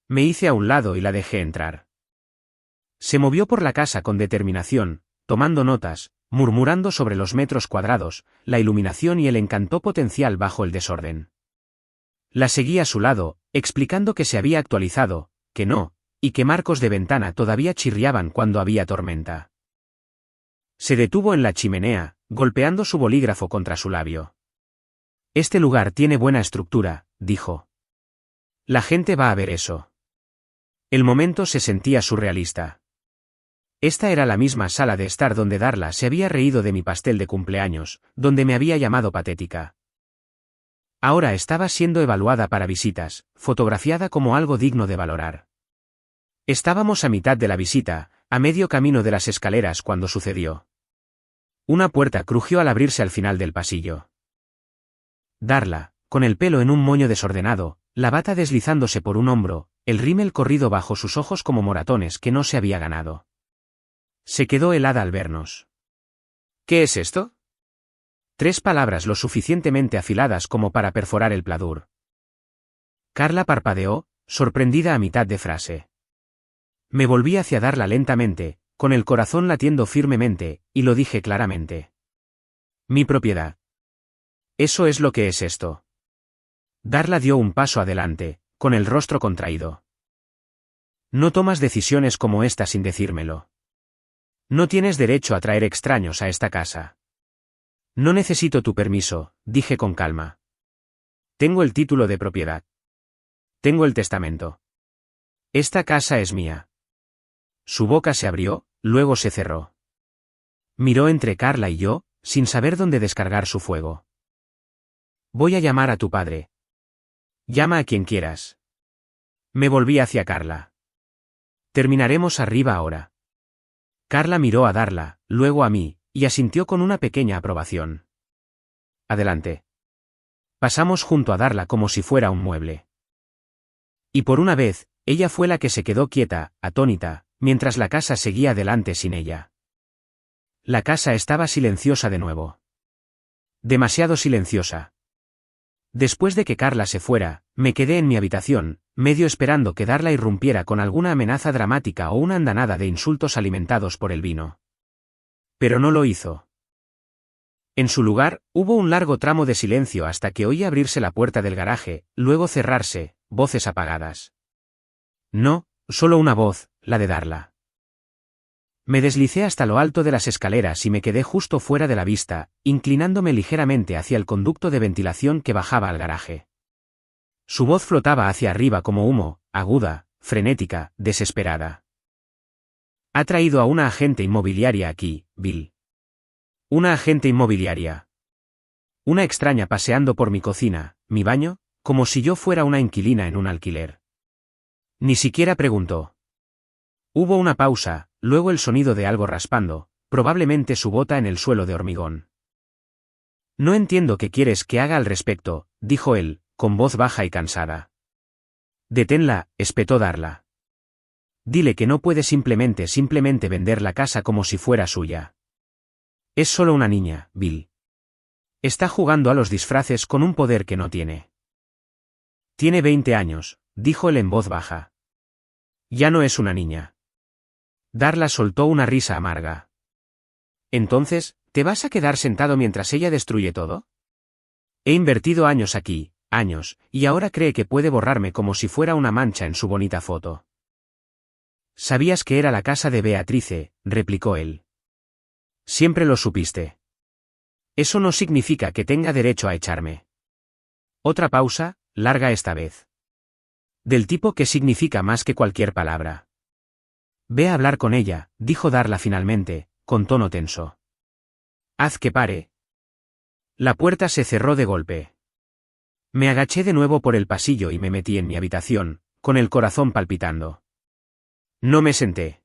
Speaker 1: Me hice a un lado y la dejé entrar. Se movió por la casa con determinación, tomando notas, murmurando sobre los metros cuadrados, la iluminación y el encanto potencial bajo el desorden. La seguí a su lado, explicando que se había actualizado, que no, y que marcos de ventana todavía chirriaban cuando había tormenta. Se detuvo en la chimenea, golpeando su bolígrafo contra su labio. «Este lugar tiene buena estructura», dijo. «La gente va a ver eso». El momento se sentía surrealista. Esta era la misma sala de estar donde Darla se había reído de mi pastel de cumpleaños, donde me había llamado patética. Ahora estaba siendo evaluada para visitas, fotografiada como algo digno de valorar. Estábamos a mitad de la visita, a medio camino de las escaleras cuando sucedió. Una puerta crujió al abrirse al final del pasillo. Darla, con el pelo en un moño desordenado, la bata deslizándose por un hombro, el rímel corrido bajo sus ojos como moratones que no se había ganado. Se quedó helada al vernos.
Speaker 2: ¿Qué es esto?
Speaker 1: 3 palabras lo suficientemente afiladas como para perforar el pladur. Carla parpadeó, sorprendida a mitad de frase. Me volví hacia Darla lentamente, con el corazón latiendo firmemente, y lo dije claramente. Mi propiedad. Eso es lo que es esto. Darla dio un paso adelante, con el rostro contraído. No tomas decisiones como esta sin decírmelo. No tienes derecho a traer extraños a esta casa. No necesito tu permiso, dije con calma. Tengo el título de propiedad. Tengo el testamento. Esta casa es mía. Su boca se abrió, luego se cerró. Miró entre Carla y yo, sin saber dónde descargar su fuego. Voy a llamar a tu padre. Llama a quien quieras. Me volví hacia Carla. Terminaremos arriba ahora. Carla miró a Darla, luego a mí, y asintió con una pequeña aprobación. Adelante. Pasamos junto a Darla como si fuera un mueble. Y por una vez, ella fue la que se quedó quieta, atónita, mientras la casa seguía adelante sin ella. La casa estaba silenciosa de nuevo. Demasiado silenciosa. Después de que Carla se fuera, me quedé en mi habitación, medio esperando que Darla irrumpiera con alguna amenaza dramática o una andanada de insultos alimentados por el vino. Pero no lo hizo. En su lugar, hubo un largo tramo de silencio hasta que oí abrirse la puerta del garaje, luego cerrarse, voces apagadas. No, solo una voz, la de Darla. Me deslicé hasta lo alto de las escaleras y me quedé justo fuera de la vista, inclinándome ligeramente hacia el conducto de ventilación que bajaba al garaje. Su voz flotaba hacia arriba como humo, aguda, frenética, desesperada. Ha traído a una agente inmobiliaria aquí, Bill. Una agente inmobiliaria. Una extraña paseando por mi cocina, mi baño, como si yo fuera una inquilina en un alquiler. Ni siquiera preguntó. Hubo una pausa, luego el sonido de algo raspando, probablemente su bota en el suelo de hormigón. No entiendo qué quieres que haga al respecto, dijo él, con voz baja y cansada. Deténla, espetó Darla. Dile que no puede simplemente vender la casa como si fuera suya. Es solo una niña, Bill. Está jugando a los disfraces con un poder que no tiene. Tiene 20 años, dijo él en voz baja. Ya no es una niña. Darla soltó una risa amarga. Entonces, ¿te vas a quedar sentado mientras ella destruye todo? He invertido años aquí, años, y ahora cree que puede borrarme como si fuera una mancha en su bonita foto. Sabías que era la casa de Beatrice, replicó él. Siempre lo supiste. Eso no significa que tenga derecho a echarme. Otra pausa, larga esta vez. Del tipo que significa más que cualquier palabra. Ve a hablar con ella, dijo Darla finalmente, con tono tenso. Haz que pare. La puerta se cerró de golpe. Me agaché de nuevo por el pasillo y me metí en mi habitación, con el corazón palpitando. No me senté.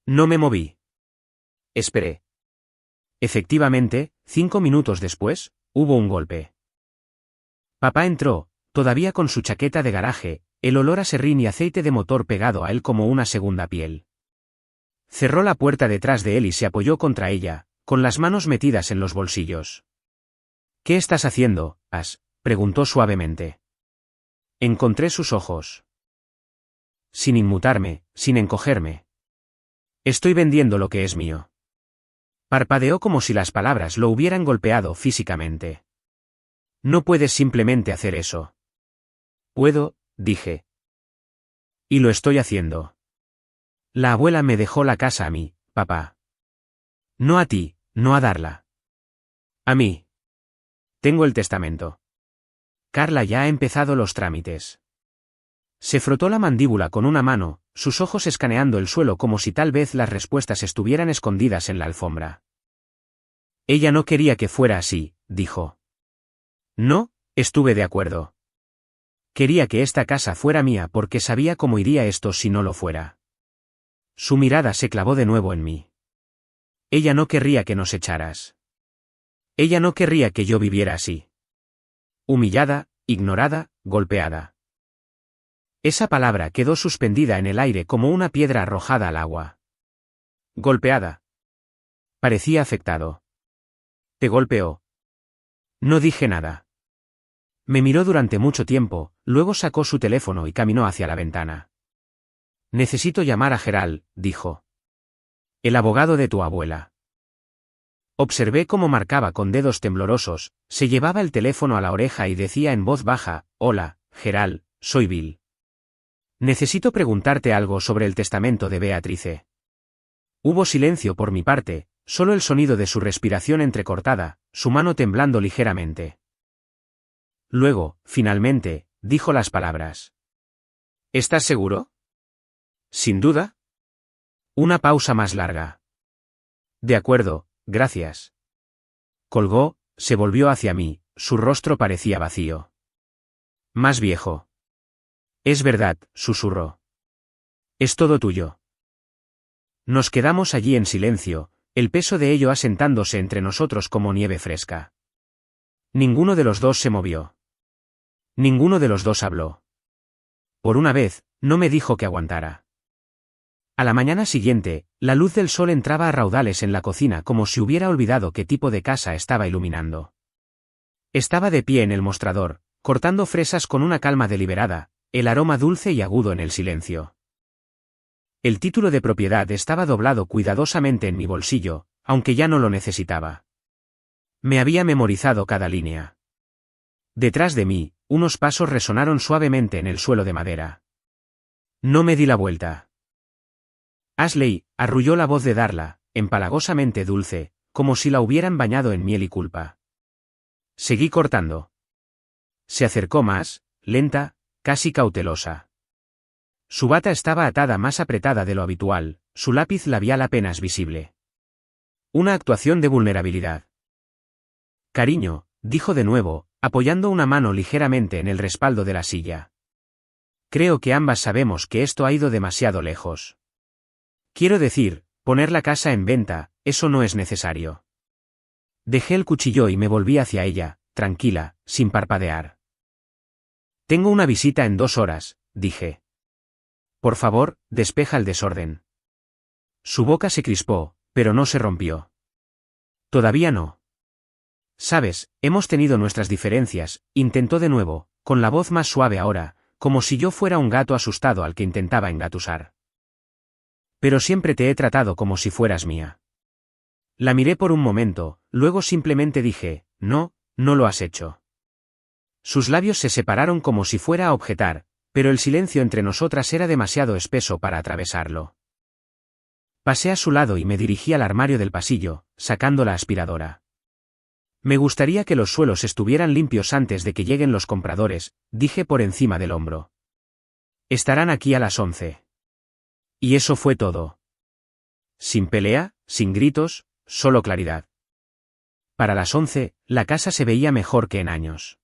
Speaker 1: No me moví. Esperé. Efectivamente, 5 minutos después, hubo un golpe. Papá entró, todavía con su chaqueta de garaje, el olor a serrín y aceite de motor pegado a él como una segunda piel. Cerró la puerta detrás de él y se apoyó contra ella, con las manos metidas en los bolsillos. ¿Qué estás haciendo, As?, preguntó suavemente. Encontré sus ojos. Sin inmutarme, sin encogerme. Estoy vendiendo lo que es mío. Parpadeó como si las palabras lo hubieran golpeado físicamente. No puedes simplemente hacer eso. Puedo, dije. Y lo estoy haciendo. La abuela me dejó la casa a mí, papá. No a ti, no a Darla. A mí. Tengo el testamento. Carla ya ha empezado los trámites. Se frotó la mandíbula con una mano, sus ojos escaneando el suelo como si tal vez las respuestas estuvieran escondidas en la alfombra. Ella no quería que fuera así, dijo. No, estuve de acuerdo. Quería que esta casa fuera mía porque sabía cómo iría esto si no lo fuera. Su mirada se clavó de nuevo en mí. Ella no querría que nos echaras. Ella no querría que yo viviera así. Humillada, ignorada, golpeada. Esa palabra quedó suspendida en el aire como una piedra arrojada al agua. Golpeada. Parecía afectado. ¿Te golpeó? No dije nada. Me miró durante mucho tiempo, luego sacó su teléfono y caminó hacia la ventana. Necesito llamar a Gerald, dijo. El abogado de tu abuela. Observé cómo marcaba con dedos temblorosos, se llevaba el teléfono a la oreja y decía en voz baja, hola, Gerald, soy Bill. Necesito preguntarte algo sobre el testamento de Beatrice. Hubo silencio por mi parte, solo el sonido de su respiración entrecortada, su mano temblando ligeramente. Luego, finalmente, dijo las palabras. ¿Estás seguro? Sin duda. Una pausa más larga. De acuerdo, gracias. Colgó, se volvió hacia mí, su rostro parecía vacío. Más viejo. Es verdad, susurró. Es todo tuyo. Nos quedamos allí en silencio, el peso de ello asentándose entre nosotros como nieve fresca. Ninguno de los dos se movió. Ninguno de los dos habló. Por una vez, no me dijo que aguantara. A la mañana siguiente, la luz del sol entraba a raudales en la cocina como si hubiera olvidado qué tipo de casa estaba iluminando. Estaba de pie en el mostrador, cortando fresas con una calma deliberada, el aroma dulce y agudo en el silencio. El título de propiedad estaba doblado cuidadosamente en mi bolsillo, aunque ya no lo necesitaba. Me había memorizado cada línea. Detrás de mí, unos pasos resonaron suavemente en el suelo de madera. No me di la vuelta. Ashley, arrulló la voz de Darla, empalagosamente dulce, como si la hubieran bañado en miel y culpa. Seguí cortando. Se acercó más, lenta, casi cautelosa. Su bata estaba atada más apretada de lo habitual, su lápiz labial apenas visible. Una actuación de vulnerabilidad. Cariño, dijo de nuevo, apoyando una mano ligeramente en el respaldo de la silla. Creo que ambas sabemos que esto ha ido demasiado lejos. Quiero decir, poner la casa en venta, eso no es necesario. Dejé el cuchillo y me volví hacia ella, tranquila, sin parpadear. Tengo una visita en 2 horas, dije. Por favor, despeja el desorden. Su boca se crispó, pero no se rompió. Todavía no. Sabes, hemos tenido nuestras diferencias, intentó de nuevo, con la voz más suave ahora, como si yo fuera un gato asustado al que intentaba engatusar. Pero siempre te he tratado como si fueras mía. La miré por un momento, luego simplemente dije, no, no lo has hecho. Sus labios se separaron como si fuera a objetar, pero el silencio entre nosotras era demasiado espeso para atravesarlo. Pasé a su lado y me dirigí al armario del pasillo, sacando la aspiradora. Me gustaría que los suelos estuvieran limpios antes de que lleguen los compradores, dije por encima del hombro. Estarán aquí a las 11. Y eso fue todo. Sin pelea, sin gritos, solo claridad. Para las 11, la casa se veía mejor que en años.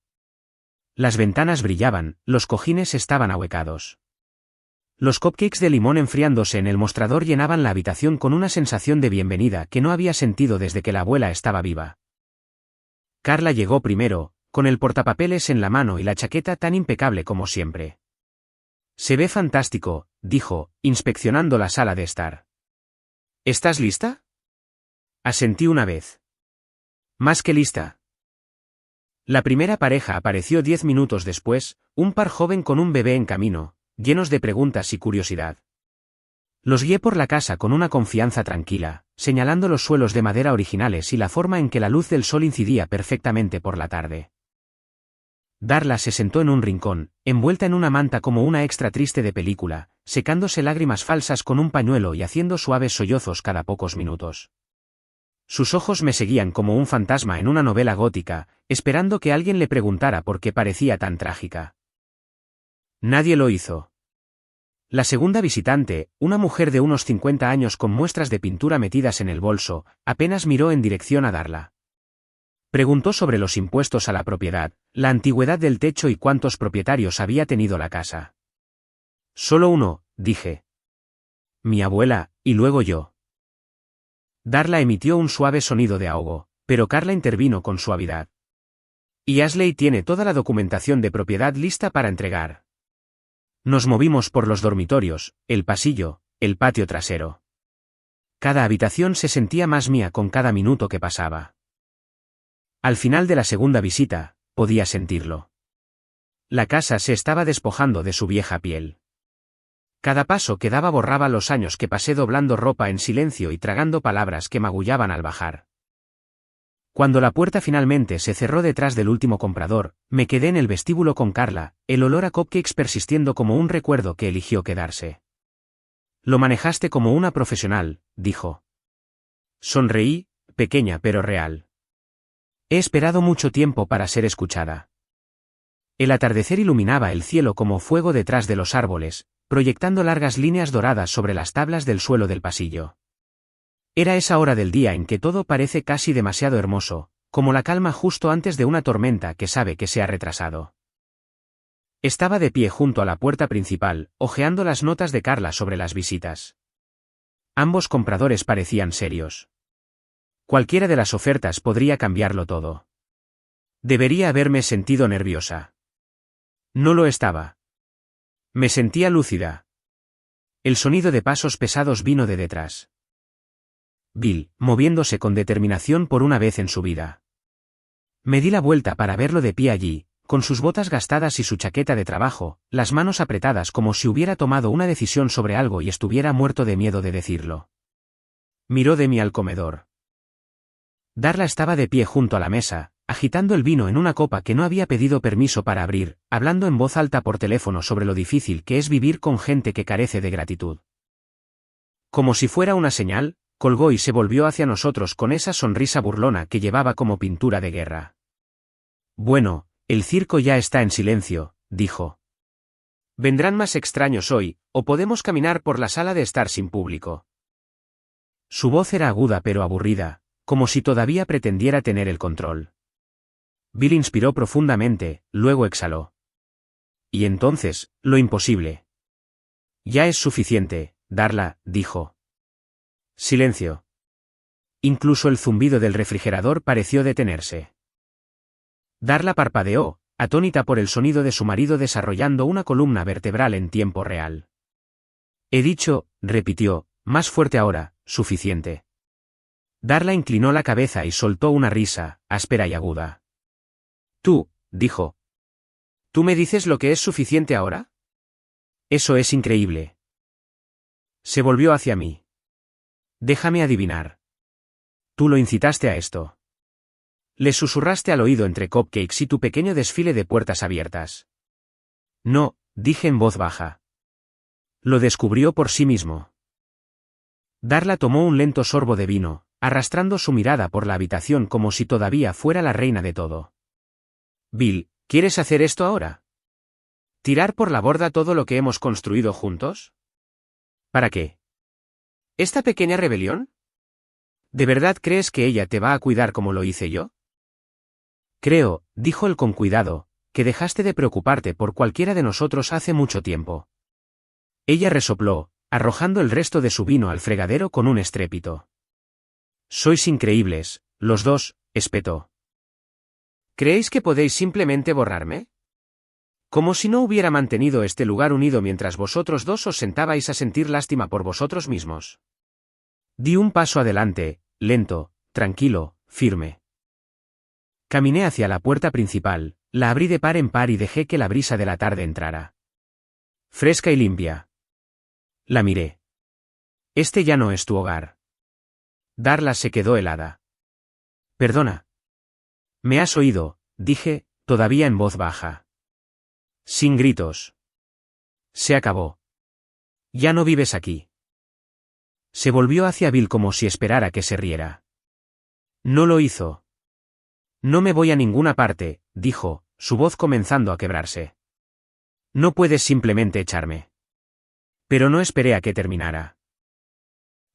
Speaker 1: Las ventanas brillaban, los cojines estaban ahuecados. Los cupcakes de limón enfriándose en el mostrador llenaban la habitación con una sensación de bienvenida que no había sentido desde que la abuela estaba viva. Carla llegó primero, con el portapapeles en la mano y la chaqueta tan impecable como siempre. Se ve fantástico, dijo, inspeccionando la sala de estar. ¿Estás lista? Asentí una vez. Más que lista. La primera pareja apareció 10 minutos después, un par joven con un bebé en camino, llenos de preguntas y curiosidad. Los guié por la casa con una confianza tranquila, señalando los suelos de madera originales y la forma en que la luz del sol incidía perfectamente por la tarde. Darla se sentó en un rincón, envuelta en una manta como una extra triste de película, secándose lágrimas falsas con un pañuelo y haciendo suaves sollozos cada pocos minutos. Sus ojos me seguían como un fantasma en una novela gótica, esperando que alguien le preguntara por qué parecía tan trágica. Nadie lo hizo. La segunda visitante, una mujer de unos 50 años con muestras de pintura metidas en el bolso, apenas miró en dirección a Darla. Preguntó sobre los impuestos a la propiedad, la antigüedad del techo y cuántos propietarios había tenido la casa. Solo uno, dije. Mi abuela, y luego yo. Darla emitió un suave sonido de ahogo, pero Carla intervino con suavidad. Y Ashley tiene toda la documentación de propiedad lista para entregar. Nos movimos por los dormitorios, el pasillo, el patio trasero. Cada habitación se sentía más mía con cada minuto que pasaba. Al final de la segunda visita, podía sentirlo. La casa se estaba despojando de su vieja piel. Cada paso que daba borraba los años que pasé doblando ropa en silencio y tragando palabras que magullaban al bajar. Cuando la puerta finalmente se cerró detrás del último comprador, me quedé en el vestíbulo con Carla, el olor a cupcakes persistiendo como un recuerdo que eligió quedarse. Lo manejaste como una profesional, dijo. Sonreí, pequeña pero real. He esperado mucho tiempo para ser escuchada. El atardecer iluminaba el cielo como fuego detrás de los árboles, proyectando largas líneas doradas sobre las tablas del suelo del pasillo. Era esa hora del día en que todo parece casi demasiado hermoso, como la calma justo antes de una tormenta que sabe que se ha retrasado. Estaba de pie junto a la puerta principal, hojeando las notas de Carla sobre las visitas. Ambos compradores parecían serios. Cualquiera de las ofertas podría cambiarlo todo. Debería haberme sentido nerviosa. No lo estaba. Me sentía lúcida. El sonido de pasos pesados vino de detrás. Bill, moviéndose con determinación por una vez en su vida. Me di la vuelta para verlo de pie allí, con sus botas gastadas y su chaqueta de trabajo, las manos apretadas como si hubiera tomado una decisión sobre algo y estuviera muerto de miedo de decirlo. Miró de mí al comedor. Darla estaba de pie junto a la mesa, agitando el vino en una copa que no había pedido permiso para abrir, hablando en voz alta por teléfono sobre lo difícil que es vivir con gente que carece de gratitud. Como si fuera una señal, colgó y se volvió hacia nosotros con esa sonrisa burlona que llevaba como pintura de guerra. Bueno, el circo ya está en silencio, dijo. Vendrán más extraños hoy, o podemos caminar por la sala de estar sin público. Su voz era aguda pero aburrida, como si todavía pretendiera tener el control. Bill inspiró profundamente, luego exhaló. Y entonces, lo imposible. Ya es suficiente, Darla, dijo. Silencio. Incluso el zumbido del refrigerador pareció detenerse. Darla parpadeó, atónita por el sonido de su marido desarrollando una columna vertebral en tiempo real. He dicho, repitió, más fuerte ahora, suficiente. Darla inclinó la cabeza y soltó una risa, áspera y aguda. Tú, dijo. ¿Tú me dices lo que es suficiente ahora? Eso es increíble. Se volvió hacia mí. Déjame adivinar. Tú lo incitaste a esto. Le susurraste al oído entre cupcakes y tu pequeño desfile de puertas abiertas. No, dije en voz baja. Lo descubrió por sí mismo. Darla tomó un lento sorbo de vino, arrastrando su mirada por la habitación como si todavía fuera la reina de todo. Bill, ¿quieres hacer esto ahora? ¿Tirar por la borda todo lo que hemos construido juntos? ¿Para qué? ¿Esta pequeña rebelión? ¿De verdad crees que ella te va a cuidar como lo hice yo? Creo, dijo él con cuidado, que dejaste de preocuparte por cualquiera de nosotros hace mucho tiempo. Ella resopló, arrojando el resto de su vino al fregadero con un estrépito. Sois increíbles, los dos, espetó. ¿Creéis que podéis simplemente borrarme? Como si no hubiera mantenido este lugar unido mientras vosotros dos os sentabais a sentir lástima por vosotros mismos. Di un paso adelante, lento, tranquilo, firme. Caminé hacia la puerta principal, la abrí de par en par y dejé que la brisa de la tarde entrara. Fresca y limpia. La miré. Este ya no es tu hogar. Darla se quedó helada. Perdona. Me has oído, dije, todavía en voz baja. Sin gritos. Se acabó. Ya no vives aquí. Se volvió hacia Bill como si esperara que se riera. No lo hizo. No me voy a ninguna parte, dijo, su voz comenzando a quebrarse. No puedes simplemente echarme. Pero no esperé a que terminara.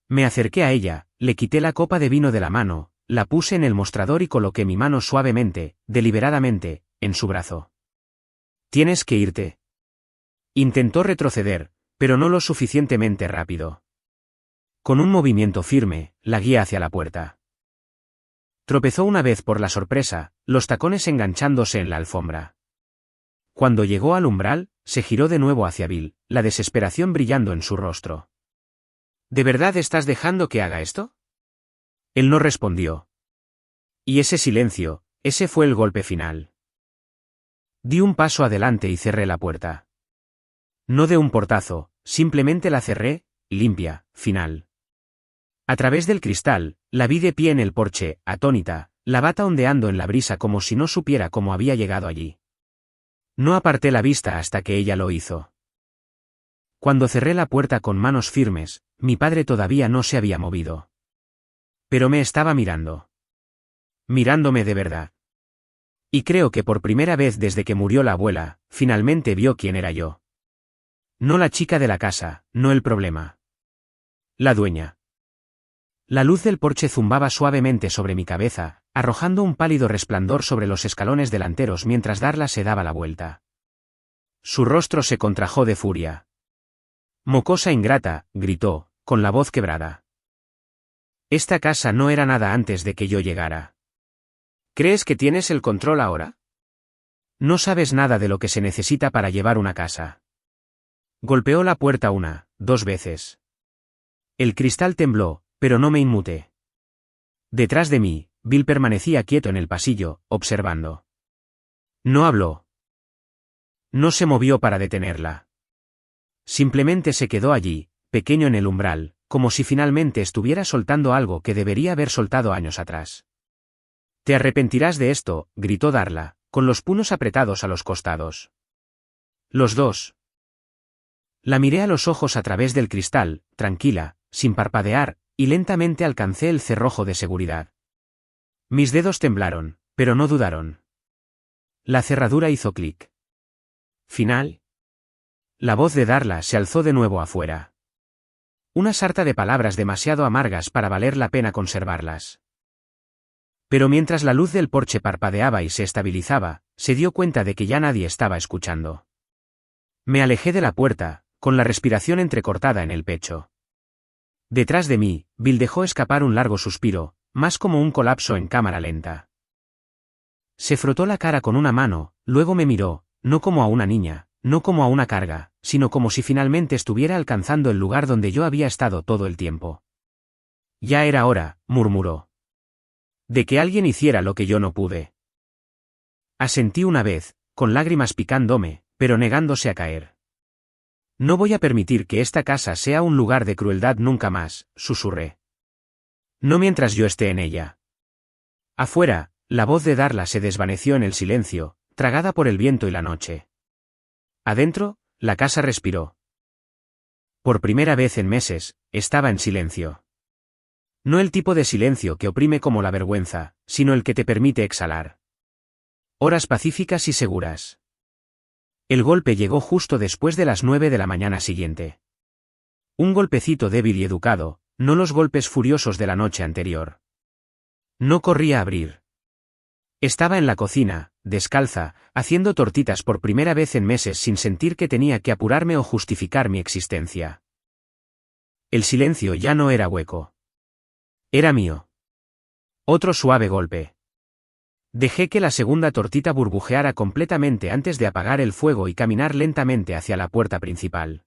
Speaker 1: Me acerqué a ella, le quité la copa de vino de la mano, la puse en el mostrador y coloqué mi mano suavemente, deliberadamente, en su brazo. «Tienes que irte». Intentó retroceder, pero no lo suficientemente rápido. Con un movimiento firme, la guié hacia la puerta. Tropezó una vez por la sorpresa, los tacones enganchándose en la alfombra. Cuando llegó al umbral, se giró de nuevo hacia Bill, la desesperación brillando en su rostro. «¿De verdad estás dejando que haga esto?». Él no respondió. Y ese silencio, ese fue el golpe final. Di un paso adelante y cerré la puerta. No de un portazo, simplemente la cerré, limpia, final. A través del cristal, la vi de pie en el porche, atónita, la bata ondeando en la brisa como si no supiera cómo había llegado allí. No aparté la vista hasta que ella lo hizo. Cuando cerré la puerta con manos firmes, mi padre todavía no se había movido. Pero me estaba mirando. Mirándome de verdad. Y creo que por primera vez desde que murió la abuela, finalmente vio quién era yo. No la chica de la casa, no el problema. La dueña. La luz del porche zumbaba suavemente sobre mi cabeza, arrojando un pálido resplandor sobre los escalones delanteros mientras Darla se daba la vuelta. Su rostro se contrajo de furia. «Mocosa ingrata», gritó, con la voz quebrada. «Esta casa no era nada antes de que yo llegara. ¿Crees que tienes el control ahora? No sabes nada de lo que se necesita para llevar una casa». Golpeó la puerta 1, 2 veces. El cristal tembló, pero no me inmuté. Detrás de mí, Bill permanecía quieto en el pasillo, observando. No habló. No se movió para detenerla. Simplemente se quedó allí, pequeño en el umbral, como si finalmente estuviera soltando algo que debería haber soltado años atrás. «Te arrepentirás de esto», gritó Darla, con los puños apretados a los costados. Los dos. La miré a los ojos a través del cristal, tranquila, sin parpadear, y lentamente alcancé el cerrojo de seguridad. Mis dedos temblaron, pero no dudaron. La cerradura hizo clic. ¿Final? La voz de Darla se alzó de nuevo afuera. Una sarta de palabras demasiado amargas para valer la pena conservarlas. Pero mientras la luz del porche parpadeaba y se estabilizaba, se dio cuenta de que ya nadie estaba escuchando. Me alejé de la puerta, con la respiración entrecortada en el pecho. Detrás de mí, Bill dejó escapar un largo suspiro, más como un colapso en cámara lenta. Se frotó la cara con una mano, luego me miró, no como a una niña, no como a una carga, sino como si finalmente estuviera alcanzando el lugar donde yo había estado todo el tiempo. «Ya era hora», murmuró. «De que alguien hiciera lo que yo no pude». Asentí una vez, con lágrimas picándome, pero negándose a caer. «No voy a permitir que esta casa sea un lugar de crueldad nunca más», susurré. «No mientras yo esté en ella». Afuera, la voz de Darla se desvaneció en el silencio, tragada por el viento y la noche. Adentro, la casa respiró. Por primera vez en meses, estaba en silencio. No el tipo de silencio que oprime como la vergüenza, sino el que te permite exhalar. Horas pacíficas y seguras. El golpe llegó justo después de las 9 de la mañana siguiente. Un golpecito débil y educado, no los golpes furiosos de la noche anterior. No corría a abrir. Estaba en la cocina, descalza, haciendo tortitas por primera vez en meses sin sentir que tenía que apurarme o justificar mi existencia. El silencio ya no era hueco. Era mío. Otro suave golpe. Dejé que la segunda tortita burbujeara completamente antes de apagar el fuego y caminar lentamente hacia la puerta principal.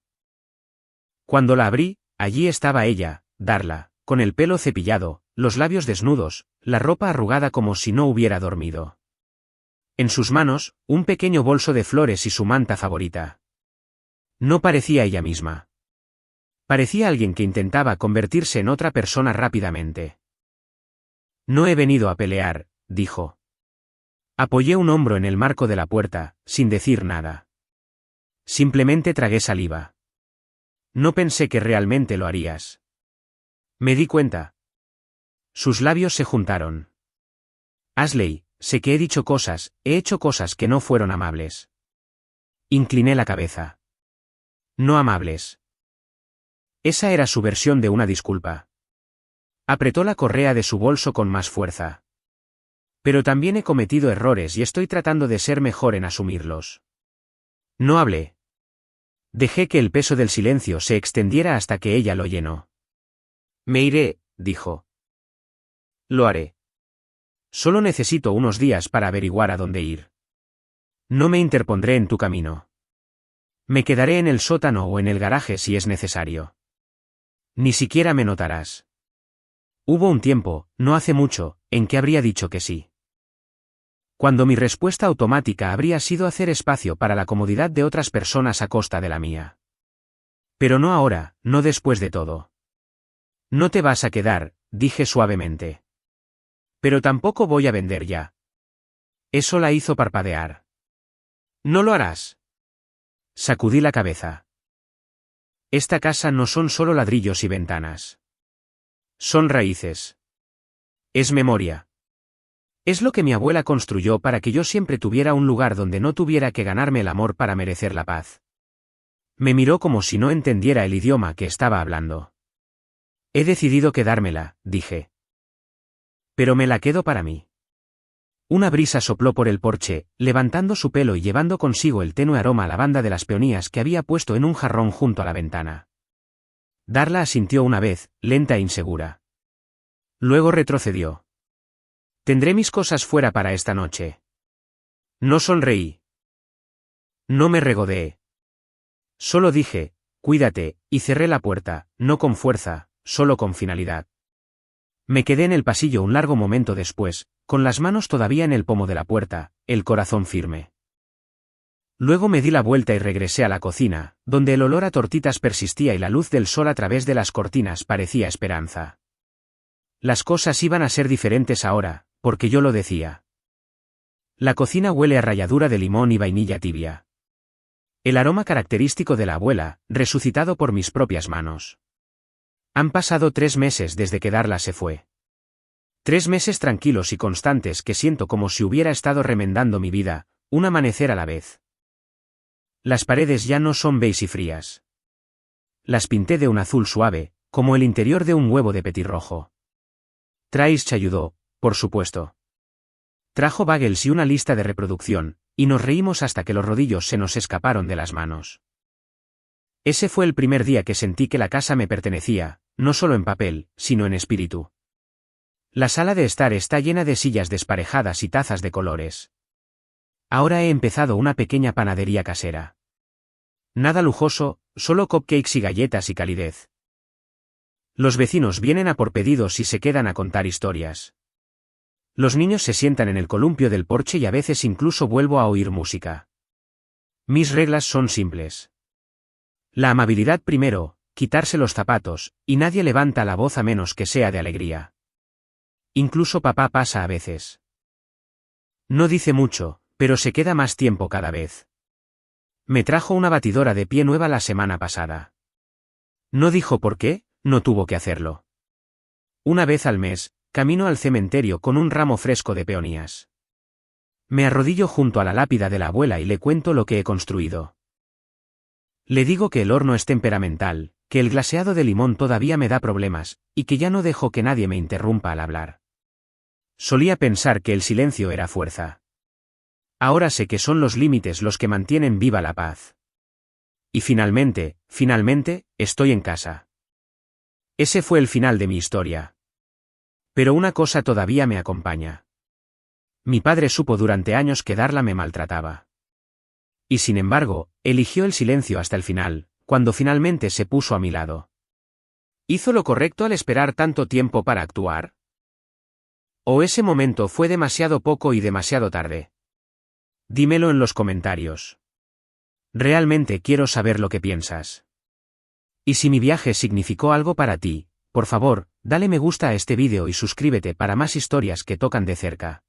Speaker 1: Cuando la abrí, allí estaba ella, Darla, con el pelo cepillado, los labios desnudos, la ropa arrugada como si no hubiera dormido. En sus manos, un pequeño bolso de flores y su manta favorita. No parecía ella misma. Parecía alguien que intentaba convertirse en otra persona rápidamente. «No he venido a pelear», dijo. Apoyé un hombro en el marco de la puerta, sin decir nada. Simplemente tragué saliva. «No pensé que realmente lo harías». Me di cuenta. Sus labios se juntaron. «Ashley, sé que he dicho cosas, he hecho cosas que no fueron amables». Incliné la cabeza. «No amables». Esa era su versión de una disculpa. Apretó la correa de su bolso con más fuerza. Pero también he cometido errores y estoy tratando de ser mejor en asumirlos. No hablé. Dejé que el peso del silencio se extendiera hasta que ella lo llenó. Me iré, dijo. Lo haré. Solo necesito unos días para averiguar a dónde ir. No me interpondré en tu camino. Me quedaré en el sótano o en el garaje si es necesario. Ni siquiera me notarás. Hubo un tiempo, no hace mucho, en que habría dicho que sí. Cuando mi respuesta automática habría sido hacer espacio para la comodidad de otras personas a costa de la mía. Pero no ahora, no después de todo. No te vas a quedar, dije suavemente. Pero tampoco voy a vender ya. Eso la hizo parpadear. ¿No lo harás? Sacudí la cabeza. Esta casa no son solo ladrillos y ventanas. Son raíces. Es memoria. Es lo que mi abuela construyó para que yo siempre tuviera un lugar donde no tuviera que ganarme el amor para merecer la paz. Me miró como si no entendiera el idioma que estaba hablando. He decidido quedármela, dije. Pero me la quedo para mí. Una brisa sopló por el porche, levantando su pelo y llevando consigo el tenue aroma a lavanda de las peonías que había puesto en un jarrón junto a la ventana. Darla asintió una vez, lenta e insegura. Luego retrocedió. Tendré mis cosas fuera para esta noche. No sonreí. No me regodeé. Solo dije, cuídate, y cerré la puerta, no con fuerza, solo con finalidad. Me quedé en el pasillo un largo momento después, con las manos todavía en el pomo de la puerta, el corazón firme. Luego me di la vuelta y regresé a la cocina, donde el olor a tortitas persistía y la luz del sol a través de las cortinas parecía esperanza. Las cosas iban a ser diferentes ahora, porque yo lo decía. La cocina huele a ralladura de limón y vainilla tibia. El aroma característico de la abuela, resucitado por mis propias manos. Han pasado 3 meses desde que Darla se fue. 3 meses tranquilos y constantes que siento como si hubiera estado remendando mi vida, un amanecer a la vez. Las paredes ya no son beige y frías. Las pinté de un azul suave, como el interior de un huevo de petirrojo. Trace ayudó, por supuesto. Trajo bagels y una lista de reproducción, y nos reímos hasta que los rodillos se nos escaparon de las manos. Ese fue el primer día que sentí que la casa me pertenecía, no solo en papel, sino en espíritu. La sala de estar está llena de sillas desparejadas y tazas de colores. Ahora he empezado una pequeña panadería casera. Nada lujoso, solo cupcakes y galletas y calidez. Los vecinos vienen a por pedidos y se quedan a contar historias. Los niños se sientan en el columpio del porche y a veces incluso vuelvo a oír música. Mis reglas son simples. La amabilidad primero, quitarse los zapatos, y nadie levanta la voz a menos que sea de alegría. Incluso papá pasa a veces. No dice mucho, pero se queda más tiempo cada vez. Me trajo una batidora de pie nueva la semana pasada. No dijo por qué, no tuvo que hacerlo. Una vez al mes, camino al cementerio con un ramo fresco de peonías. Me arrodillo junto a la lápida de la abuela y le cuento lo que he construido. Le digo que el horno es temperamental, que el glaseado de limón todavía me da problemas, y que ya no dejo que nadie me interrumpa al hablar. Solía pensar que el silencio era fuerza. Ahora sé que son los límites los que mantienen viva la paz. Y finalmente, estoy en casa. Ese fue el final de mi historia. Pero una cosa todavía me acompaña. Mi padre supo durante años que Darla me maltrataba. Y sin embargo, eligió el silencio hasta el final, cuando finalmente se puso a mi lado. ¿Hizo lo correcto al esperar tanto tiempo para actuar? ¿O ese momento fue demasiado poco y demasiado tarde? Dímelo en los comentarios. Realmente quiero saber lo que piensas. Y si mi viaje significó algo para ti, por favor, dale me gusta a este vídeo y suscríbete para más historias que tocan de cerca.